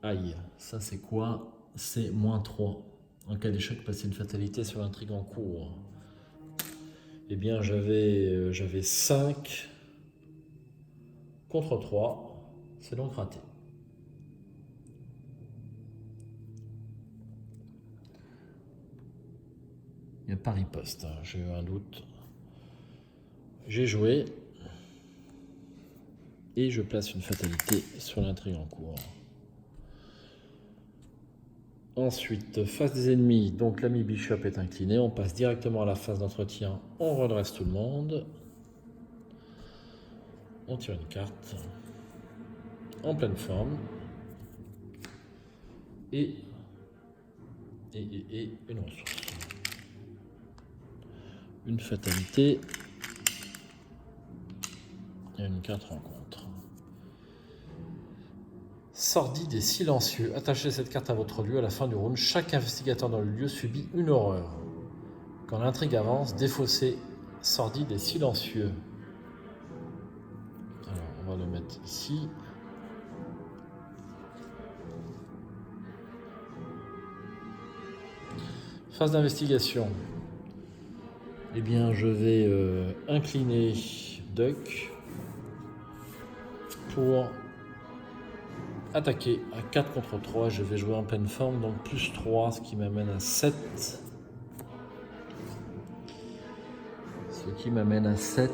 Aïe, ça c'est quoi? C'est moins 3. En cas d'échec, passer une fatalité sur l'intrigue en cours. Eh bien, j'avais 5 contre 3. C'est donc raté. Il n'y a pas riposte, hein. J'ai eu un doute. J'ai joué. Et je place une fatalité sur l'intrigue en cours. Ensuite, face des ennemis, donc l'ami Bishop est incliné. On passe directement à la phase d'entretien. On redresse tout le monde. On tire une carte. En pleine forme. Et une ressource. Une fatalité. Et une carte rencontre. Sordide et silencieux. Attachez cette carte à votre lieu à la fin du round. Chaque investigateur dans le lieu subit une horreur. Quand l'intrigue avance, défaussé, sordide et silencieux. Alors, on va le mettre ici. Phase d'investigation. Eh bien, je vais incliner Duck pour attaquer à 4 contre 3. Je vais jouer en pleine forme, donc plus 3, ce qui m'amène à 7. Ce qui m'amène à 7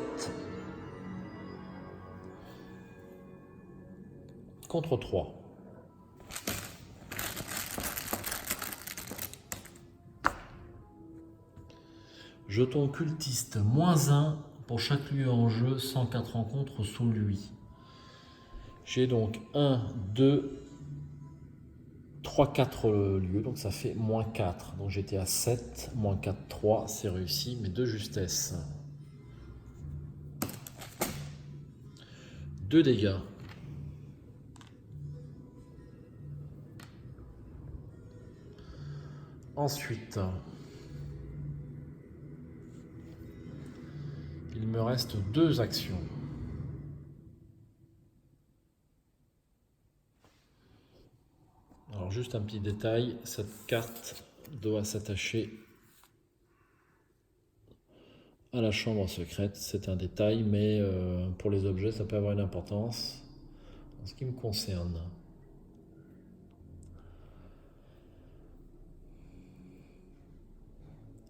contre 3. Jeton cultiste, moins 1 pour chaque lieu en jeu, 104 rencontres sous lui. J'ai donc 1, 2, 3, 4 lieux, donc ça fait moins 4. Donc j'étais à 7, moins 4, 3, c'est réussi, mais de justesse. 2 dégâts. Ensuite, il me reste 2 actions. Alors juste un petit détail, cette carte doit s'attacher à la chambre secrète. C'est un détail, mais pour les objets, ça peut avoir une importance en ce qui me concerne.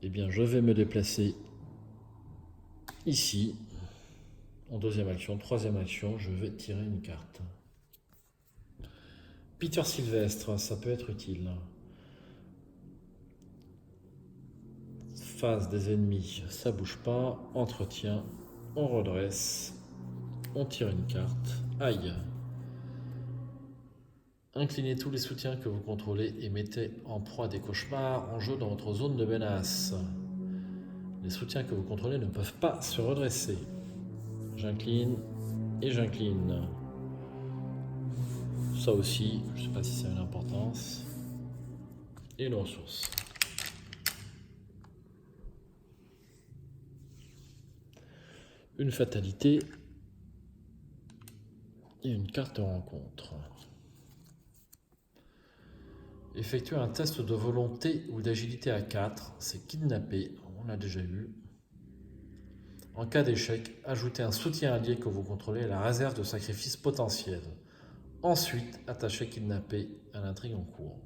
Eh bien, je vais me déplacer ici. En deuxième action, troisième action, je vais tirer une carte. Peter Sylvestre, ça peut être utile. Phase des ennemis, ça bouge pas. Entretien, on redresse. On tire une carte. Aïe. Inclinez tous les soutiens que vous contrôlez et mettez en proie des cauchemars en jeu dans votre zone de menace. Les soutiens que vous contrôlez ne peuvent pas se redresser. J'incline et j'incline. Ça aussi, je ne sais pas si ça a une importance. Et une ressource. Une fatalité et une carte rencontre. Effectuer un test de volonté ou d'agilité à 4, c'est kidnapper, on l'a déjà eu. En cas d'échec, ajoutez un soutien allié que vous contrôlez à la réserve de sacrifice potentiel. Ensuite, attachez kidnapper à l'intrigue en cours.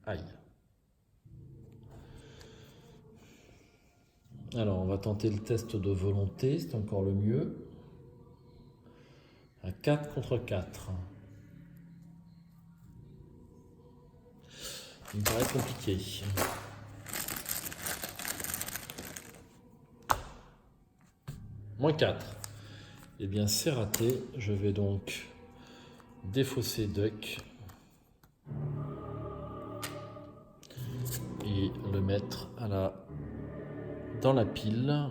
Aïe. Alors, on va tenter le test de volonté, c'est encore le mieux. À 4 contre 4. Il me paraît compliqué. Moins 4. Eh bien, c'est raté. Je vais donc défausser Duck. et le mettre dans la pile.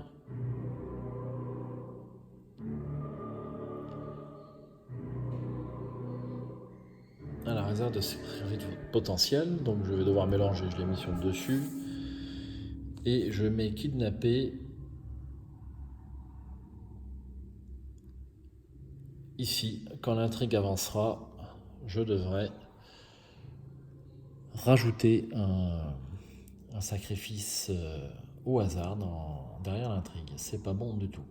À la réserve de sécurité potentielle. Donc je vais devoir mélanger, je l'ai mis sur le dessus. Et je mets kidnapper ici. Quand l'intrigue avancera, je devrais rajouter un sacrifice au hasard derrière l'intrigue. C'est pas bon du tout.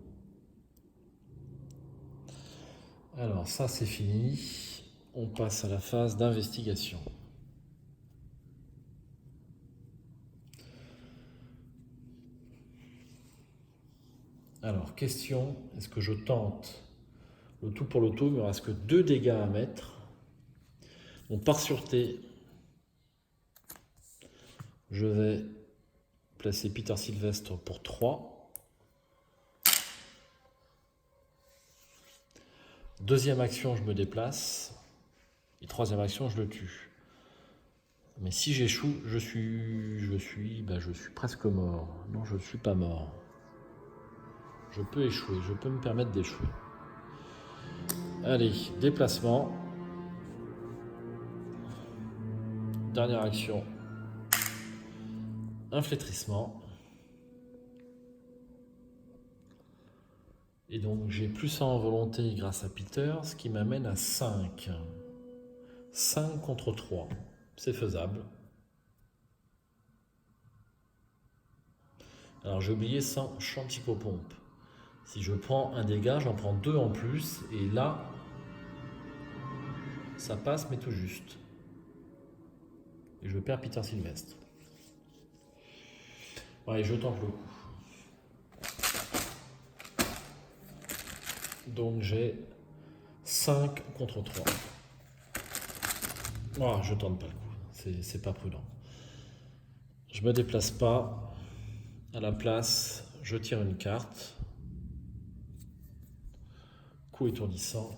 Alors ça c'est fini. On passe à la phase d'investigation. Alors question, est-ce que je tente le tout pour le tout? Il me reste que 2 dégâts à mettre. On part sûreté. Je vais placer Peter Sylvestre pour 3. Deuxième action, je me déplace. Et troisième action, je le tue. Mais si j'échoue, je suis presque mort. Non, je ne suis pas mort. Je peux échouer, je peux me permettre d'échouer. Allez, déplacement. Dernière action. Inflétrissement. Et donc j'ai plus 100 en volonté grâce à Peter, ce qui m'amène à 5. 5 contre 3. C'est faisable. Alors j'ai oublié 100 champ psychopompe. Si je prends un dégât, j'en prends 2 en plus. Et là, ça passe, mais tout juste. Et je perds Peter Sylvestre. Allez, je tente le coup. Donc j'ai 5 contre 3. Oh, je tente pas le coup. C'est pas prudent. Je me déplace pas. À la place, je tire une carte. Coup étourdissant.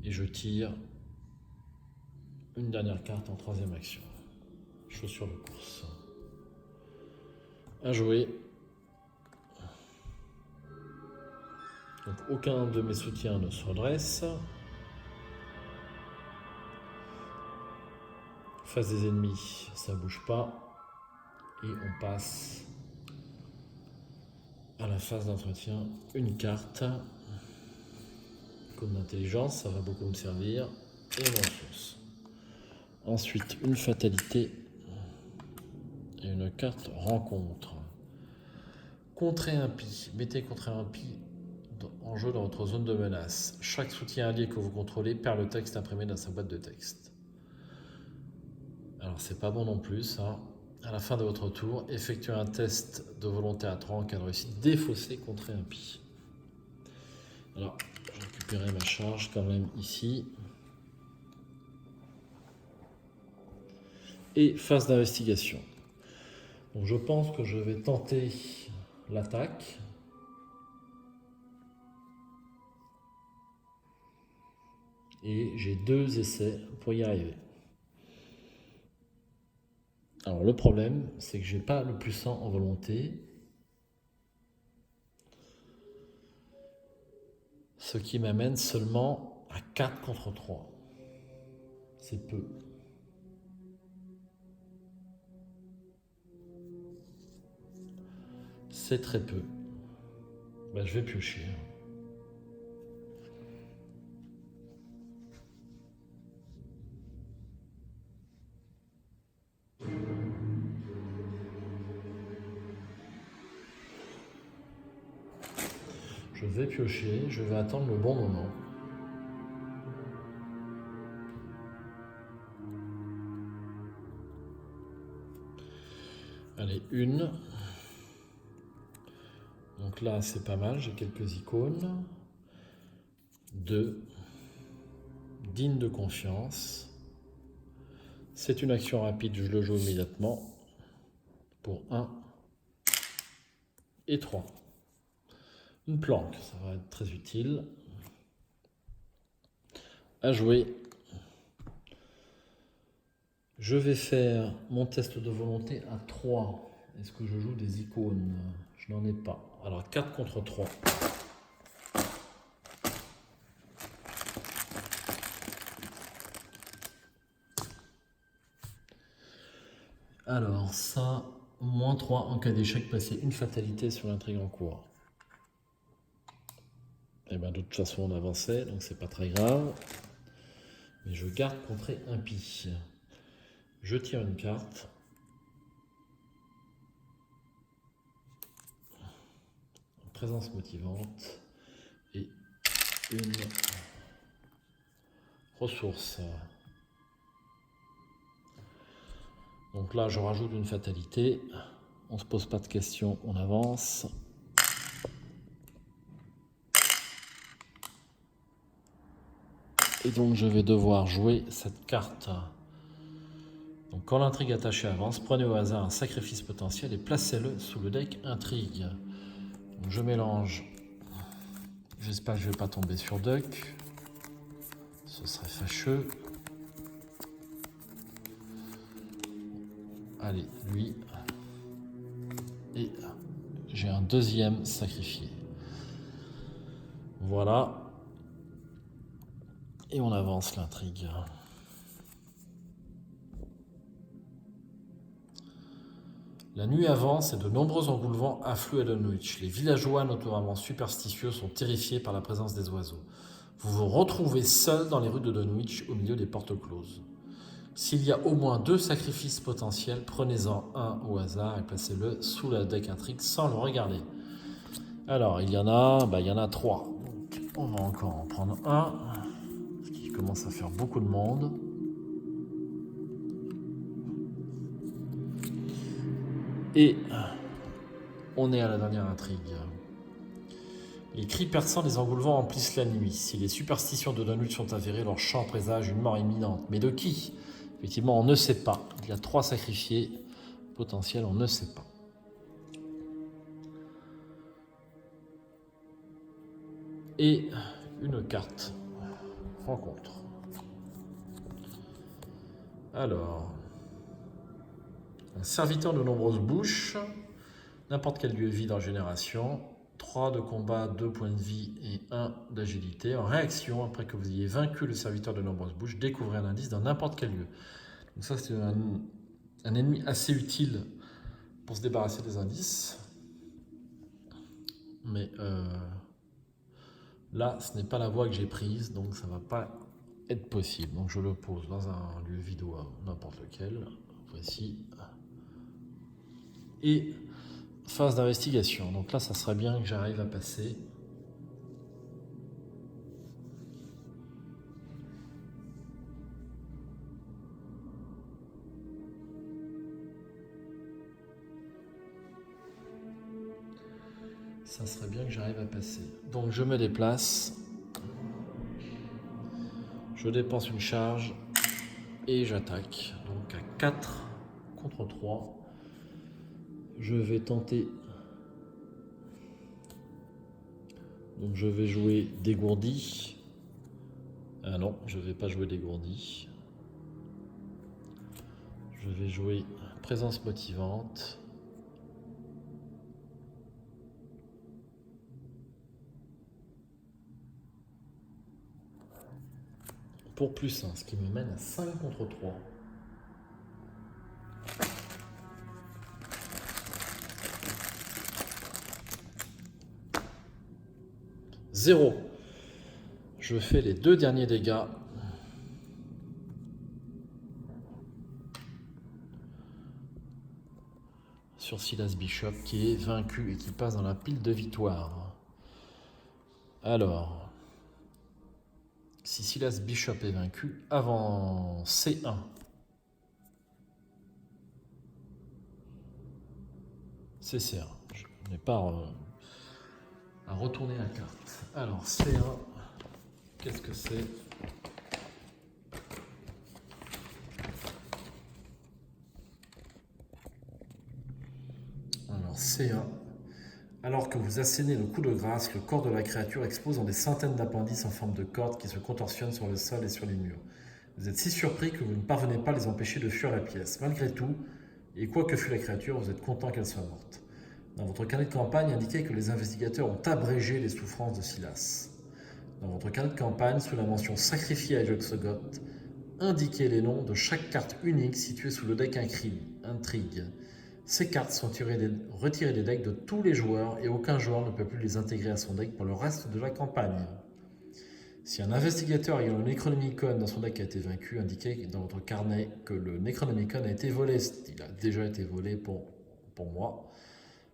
Et je tire une dernière carte en troisième action. Chaussure de course. À jouer. Donc aucun de mes soutiens ne se redresse. Face des ennemis, ça bouge pas. Et on passe à la phase d'entretien. Une carte. Comme d'intelligence, ça va beaucoup me servir. Et une ressource. Ensuite, une fatalité. Et une carte rencontre. Contrer impie. Mettez contrer impie en jeu dans votre zone de menace. Chaque soutien allié que vous contrôlez perd le texte imprimé dans sa boîte de texte. Alors c'est pas bon non plus ça. À la fin de votre tour, effectuez un test de volonté à 3 en cas de réussite. Défaussé contrer impie. Alors, je vais récupérer ma charge quand même ici. Et phase d'investigation. Donc je pense que je vais tenter l'attaque. Et j'ai 2 essais pour y arriver. Alors le problème, c'est que j'ai pas le plus 100 en volonté. Ce qui m'amène seulement à 4 contre 3. C'est peu. C'est très peu. Ben, je vais piocher. Je vais piocher, je vais attendre le bon moment. Allez, une. Donc là, c'est pas mal, j'ai quelques icônes. 2. Digne de confiance. C'est une action rapide, je le joue immédiatement. Pour 1 et 3. Une planque, ça va être très utile. À jouer. Je vais faire mon test de volonté à 3. Est-ce que je joue des icônes? Je n'en ai pas. Alors 4 contre 3. Alors ça, moins 3 en cas d'échec, passer une fatalité sur l'intrigue en cours. Et bien de toute façon on avançait, donc c'est pas très grave. Mais je garde contrée impie. Je tire une carte. Présence motivante. Et une ressource. Donc là, je rajoute une fatalité. On ne se pose pas de questions, on avance. Et donc, je vais devoir jouer cette carte. Donc, quand l'intrigue attachée avance, prenez au hasard un sacrifice potentiel et placez-le sous le deck intrigue. Donc, je mélange. J'espère que je ne vais pas tomber sur Duck. Ce serait fâcheux. Allez, lui. Et j'ai un deuxième sacrifié. Voilà. Et on avance l'intrigue. La nuit avance et de nombreux engoulements affluent à Dunwich. Les villageois, notamment superstitieux, sont terrifiés par la présence des oiseaux. Vous vous retrouvez seul dans les rues de Dunwich, au milieu des portes closes. S'il y a au moins 2 sacrifices potentiels, prenez-en un au hasard et placez-le sous la deck intrigue sans le regarder. Alors, il y en a 3. Donc, on va encore en prendre un, ce qui commence à faire beaucoup de monde. Et on est à la dernière intrigue. Les cris perçants des engoulements emplissent la nuit. Si les superstitions de Dunwich sont avérées, leur chant présage une mort imminente. Mais de qui? Effectivement, on ne sait pas. Il y a 3 sacrifiés potentiels, on ne sait pas. Et une carte. Rencontre. Alors, un serviteur de nombreuses bouches, n'importe quel lieu vide en génération, 3 de combat, 2 points de vie et 1 d'agilité. En réaction, après que vous ayez vaincu le serviteur de nombreuses bouches, découvrez un indice dans n'importe quel lieu. Donc ça, c'est un ennemi assez utile pour se débarrasser des indices. Mais là, ce n'est pas la voie que j'ai prise, donc ça ne va pas être possible. Donc je le pose dans un lieu vide ou n'importe lequel. Voici. Et phase d'investigation. Donc là, ça serait bien que j'arrive à passer. Ça serait bien que j'arrive à passer. Donc je me déplace. Je dépense une charge. Et j'attaque. Donc à 4 contre 3. Je vais tenter. Donc je vais jouer dégourdi. Ah non, je ne vais pas jouer dégourdi. Je vais jouer présence motivante. Pour plus 1, ce qui me mène à 5 contre 3. Zéro. Je fais les 2 derniers dégâts. Sur Silas Bishop qui est vaincu et qui passe dans la pile de victoire. Alors, si Silas Bishop est vaincu, avant C1. C1. Je n'ai pas à retourner la carte. Alors, C1, qu'est-ce que c'est? Alors, C1. Alors que vous assénez le coup de grâce, le corps de la créature expose dans des centaines d'appendices en forme de cordes qui se contorsionnent sur le sol et sur les murs. Vous êtes si surpris que vous ne parvenez pas à les empêcher de fuir la pièce. Malgré tout, et quoi que fût la créature, vous êtes content qu'elle soit morte. Dans votre carnet de campagne, indiquez que les investigateurs ont abrégé les souffrances de Silas. Dans votre carnet de campagne, sous la mention sacrifié à Yog-Sothoth, indiquez les noms de chaque carte unique située sous le deck intrigue. Ces cartes sont retirées des decks de tous les joueurs et aucun joueur ne peut plus les intégrer à son deck pour le reste de la campagne. Si un investigateur ayant le Necronomicon dans son deck a été vaincu, indiquez dans votre carnet que le Necronomicon a été volé. Il a déjà été volé pour moi.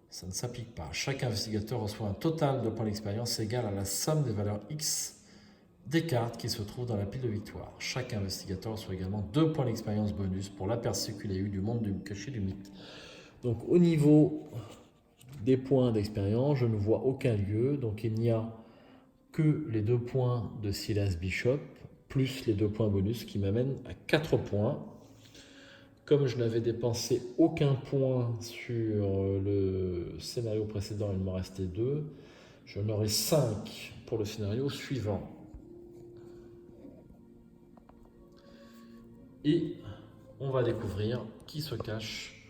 Ça ne s'applique pas. Chaque investigateur reçoit un total de points d'expérience égal à la somme des valeurs X des cartes qui se trouvent dans la pile de victoire. Chaque investigateur reçoit également 2 points d'expérience bonus pour l'aperçu qu'il a eu du monde caché du mythe. Donc au niveau des points d'expérience, je ne vois aucun lieu. Donc il n'y a que les 2 points de Silas Bishop, plus les 2 points bonus qui m'amènent à 4 points. Comme je n'avais dépensé aucun point sur le scénario précédent, il m'en restait 2. J'en aurai 5 pour le scénario suivant. Et on va découvrir qui se cache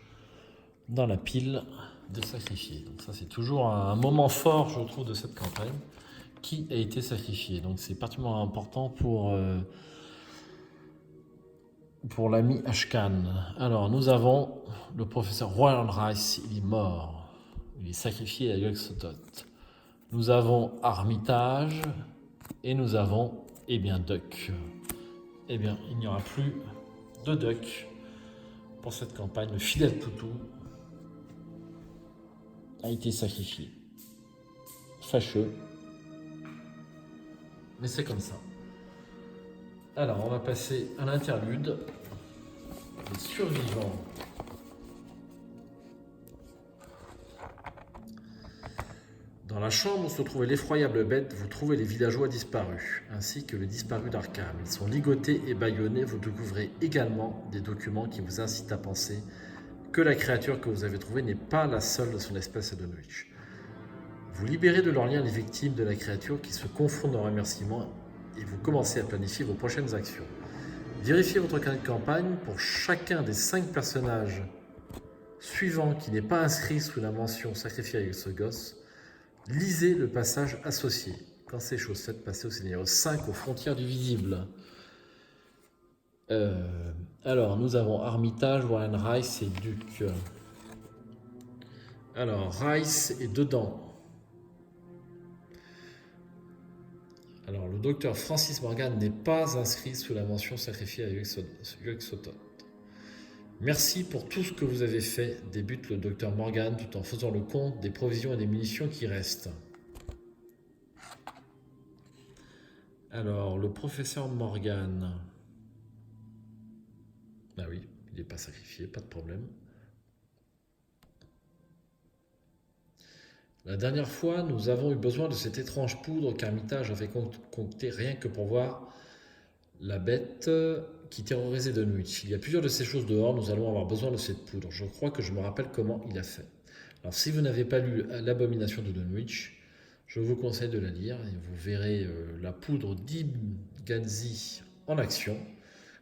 dans la pile des sacrifiés. Donc ça, c'est toujours un moment fort, je trouve, de cette campagne. Qui a été sacrifié. Donc c'est particulièrement important pour l'ami Ashkan. Alors nous avons le professeur Roland Rice, il est mort. Il est sacrifié à Yog-Sothoth. Nous avons Armitage et nous avons Duck. Il n'y aura plus de Duck pour cette campagne. Le fidèle toutou a été sacrifié. Fâcheux. Mais c'est comme ça. Alors, on va passer à l'interlude. Les survivants. Dans la chambre où se trouvait l'effroyable bête, vous trouvez les villageois disparus, ainsi que les disparus d'Arkham. Ils sont ligotés et bâillonnés. Vous découvrez également des documents qui vous incitent à penser que la créature que vous avez trouvée n'est pas la seule de son espèce à Dunwich. Vous libérez de leur lien les victimes de la créature qui se confondent en remerciements et vous commencez à planifier vos prochaines actions. Vérifiez votre carnet de campagne pour chacun des 5 personnages suivants qui n'est pas inscrit sous la mention sacrifié à Yog-Sothoth. Lisez le passage associé. Quand c'est chose faite, passez au scénario 5 aux frontières du visible. Alors, nous avons Armitage, Warren Rice et Duke. Alors, Rice est dedans. Alors, le docteur Francis Morgan n'est pas inscrit sous la mention sacrifiée à Yog-Sothoth. Merci pour tout ce que vous avez fait, débute le docteur Morgan tout en faisant le compte des provisions et des munitions qui restent. Alors, le professeur Morgan. Ah oui, il n'est pas sacrifié, pas de problème. La dernière fois, nous avons eu besoin de cette étrange poudre qu'Armitage avait concoctée rien que pour voir la bête qui terrorisait Dunwich. Il y a plusieurs de ces choses dehors, nous allons avoir besoin de cette poudre. Je crois que je me rappelle comment il a fait. Alors si vous n'avez pas lu L'abomination de Dunwich, je vous conseille de la lire et vous verrez la poudre d'Ibn-Ghazi en action,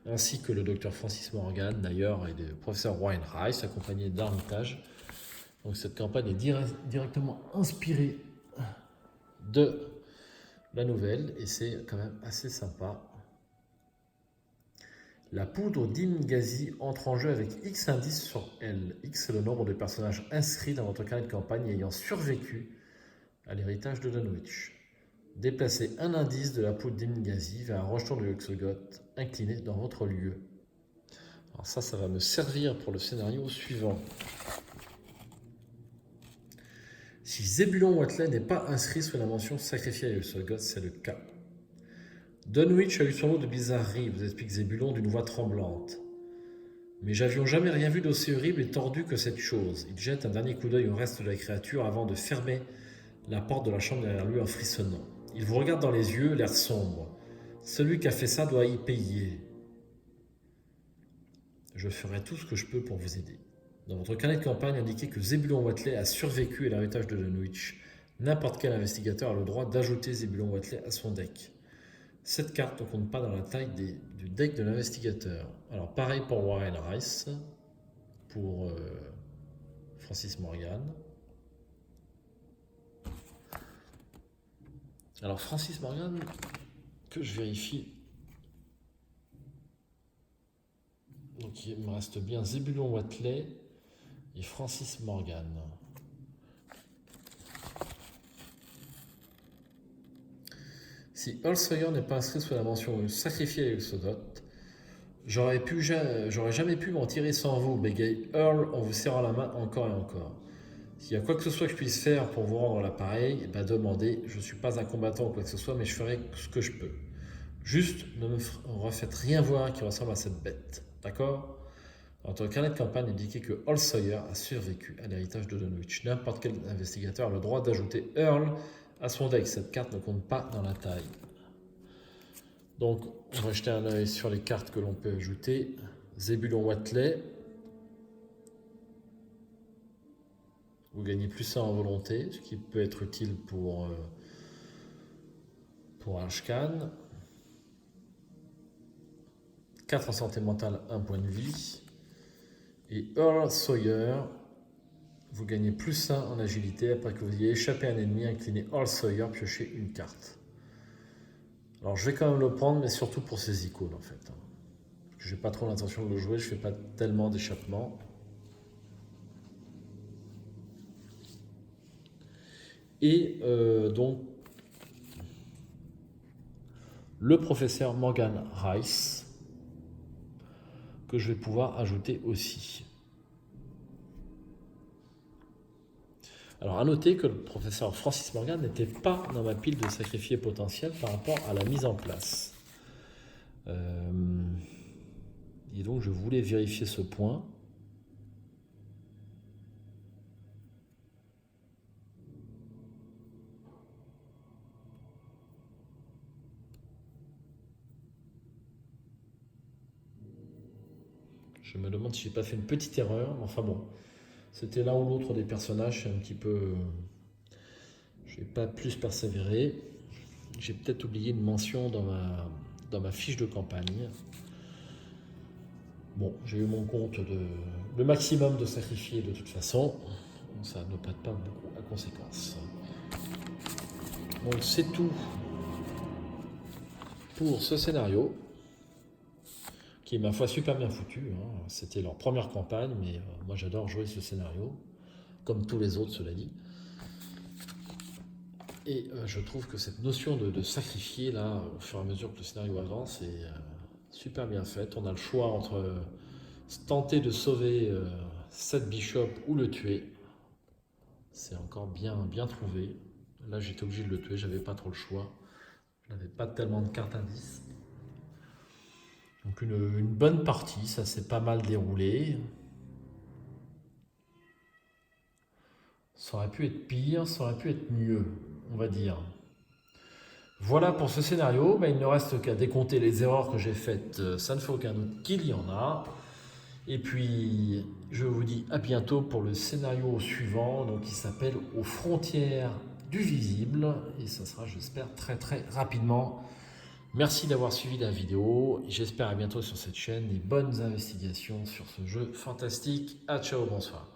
ainsi que le docteur Francis Morgan d'ailleurs et le professeur Warren Rice accompagné d'Armitage. Donc cette campagne est directement inspirée de la nouvelle et c'est quand même assez sympa. La poudre d'Ibn-Ghazi entre en jeu avec X indices sur elle. X est le nombre de personnages inscrits dans votre carnet de campagne ayant survécu à l'héritage de Dunwich. Déplacez un indice de la poudre d'Ibn-Ghazi vers un rejeton de Yog-Sothoth incliné dans votre lieu. Alors ça va me servir pour le scénario suivant. Si Zebulon Watley n'est pas inscrit sous la mention sacrifiée à Yog-Sothoth, c'est le cas. Dunwich a eu son lot de bizarreries, vous explique Zebulon d'une voix tremblante. Mais j'avions jamais rien vu d'aussi horrible et tordu que cette chose. Il jette un dernier coup d'œil au reste de la créature avant de fermer la porte de la chambre derrière lui en frissonnant. Il vous regarde dans les yeux, l'air sombre. Celui qui a fait ça doit y payer. Je ferai tout ce que je peux pour vous aider. Dans votre carnet de campagne, indiquez que Zebulon Watley a survécu à l'héritage de Dunwich. N'importe quel investigateur a le droit d'ajouter Zebulon Watley à son deck. Cette carte ne compte pas dans la taille du deck de l'investigateur. Alors pareil pour Warren Rice, pour Francis Morgan. Alors Francis Morgan, que je vérifie. Donc il me reste bien Zebulon Watley et Francis Morgan. Si Earl Sawyer n'est pas inscrit sous la mention sacrifié à Exodot, j'aurais jamais pu m'en tirer sans vous, bégaye Earl en vous serrant la main encore et encore. S'il y a quoi que ce soit que je puisse faire pour vous rendre l'appareil, demandez. Je ne suis pas un combattant ou quoi que ce soit, mais je ferai ce que je peux. Juste, ne me refaites rien voir qui ressemble à cette bête. D'accord? Notre carnet de campagne indiquait que Earl Sawyer a survécu à l'héritage de Dunwich. N'importe quel investigateur a le droit d'ajouter Earl à son deck. Cette carte ne compte pas dans la taille. Donc, on va jeter un œil sur les cartes que l'on peut ajouter. Zebulon Watley. Vous gagnez plus 1 en volonté, ce qui peut être utile pour Ashcan. 4 en santé mentale, 1 point de vie. Et Earl Sawyer, vous gagnez plus 1 en agilité après que vous ayez échappé à un ennemi, incliné Earl Sawyer, piochez une carte. Alors je vais quand même le prendre, mais surtout pour ces icônes en fait. Je n'ai pas trop l'intention de le jouer, je ne fais pas tellement d'échappement. Et donc, le professeur Morgan Rice, que je vais pouvoir ajouter aussi. Alors, à noter que le professeur Francis Morgan n'était pas dans ma pile de sacrifiés potentiels par rapport à la mise en place. Et donc, je voulais vérifier ce point. Je me demande si j'ai pas fait une petite erreur. Enfin bon, c'était l'un ou l'autre des personnages. C'est un petit peu... Je n'ai pas plus persévéré. J'ai peut-être oublié une mention dans ma fiche de campagne. Bon, j'ai eu mon compte le maximum de sacrifiés de toute façon. Ça ne prête pas beaucoup à conséquence. Donc c'est tout pour ce scénario, qui est ma foi super bien foutu. Hein. C'était leur première campagne, mais moi j'adore jouer ce scénario, comme tous les autres, cela dit. Et je trouve que cette notion de sacrifier, là, au fur et à mesure que le scénario avance, est super bien faite. On a le choix entre tenter de sauver cette bishop ou le tuer. C'est encore bien trouvé. Là, j'étais obligé de le tuer, j'avais pas trop le choix. Je n'avais pas tellement de cartes indices. Donc une bonne partie, ça s'est pas mal déroulé. Ça aurait pu être pire, ça aurait pu être mieux, on va dire. Voilà pour ce scénario, il ne reste qu'à décompter les erreurs que j'ai faites, ça ne fait aucun doute qu'il y en a. Et puis, je vous dis à bientôt pour le scénario suivant, donc qui s'appelle Aux frontières du visible, et ça sera, j'espère, très rapidement. Merci d'avoir suivi la vidéo, j'espère à bientôt sur cette chaîne, et bonnes investigations sur ce jeu fantastique. À ciao, bonsoir.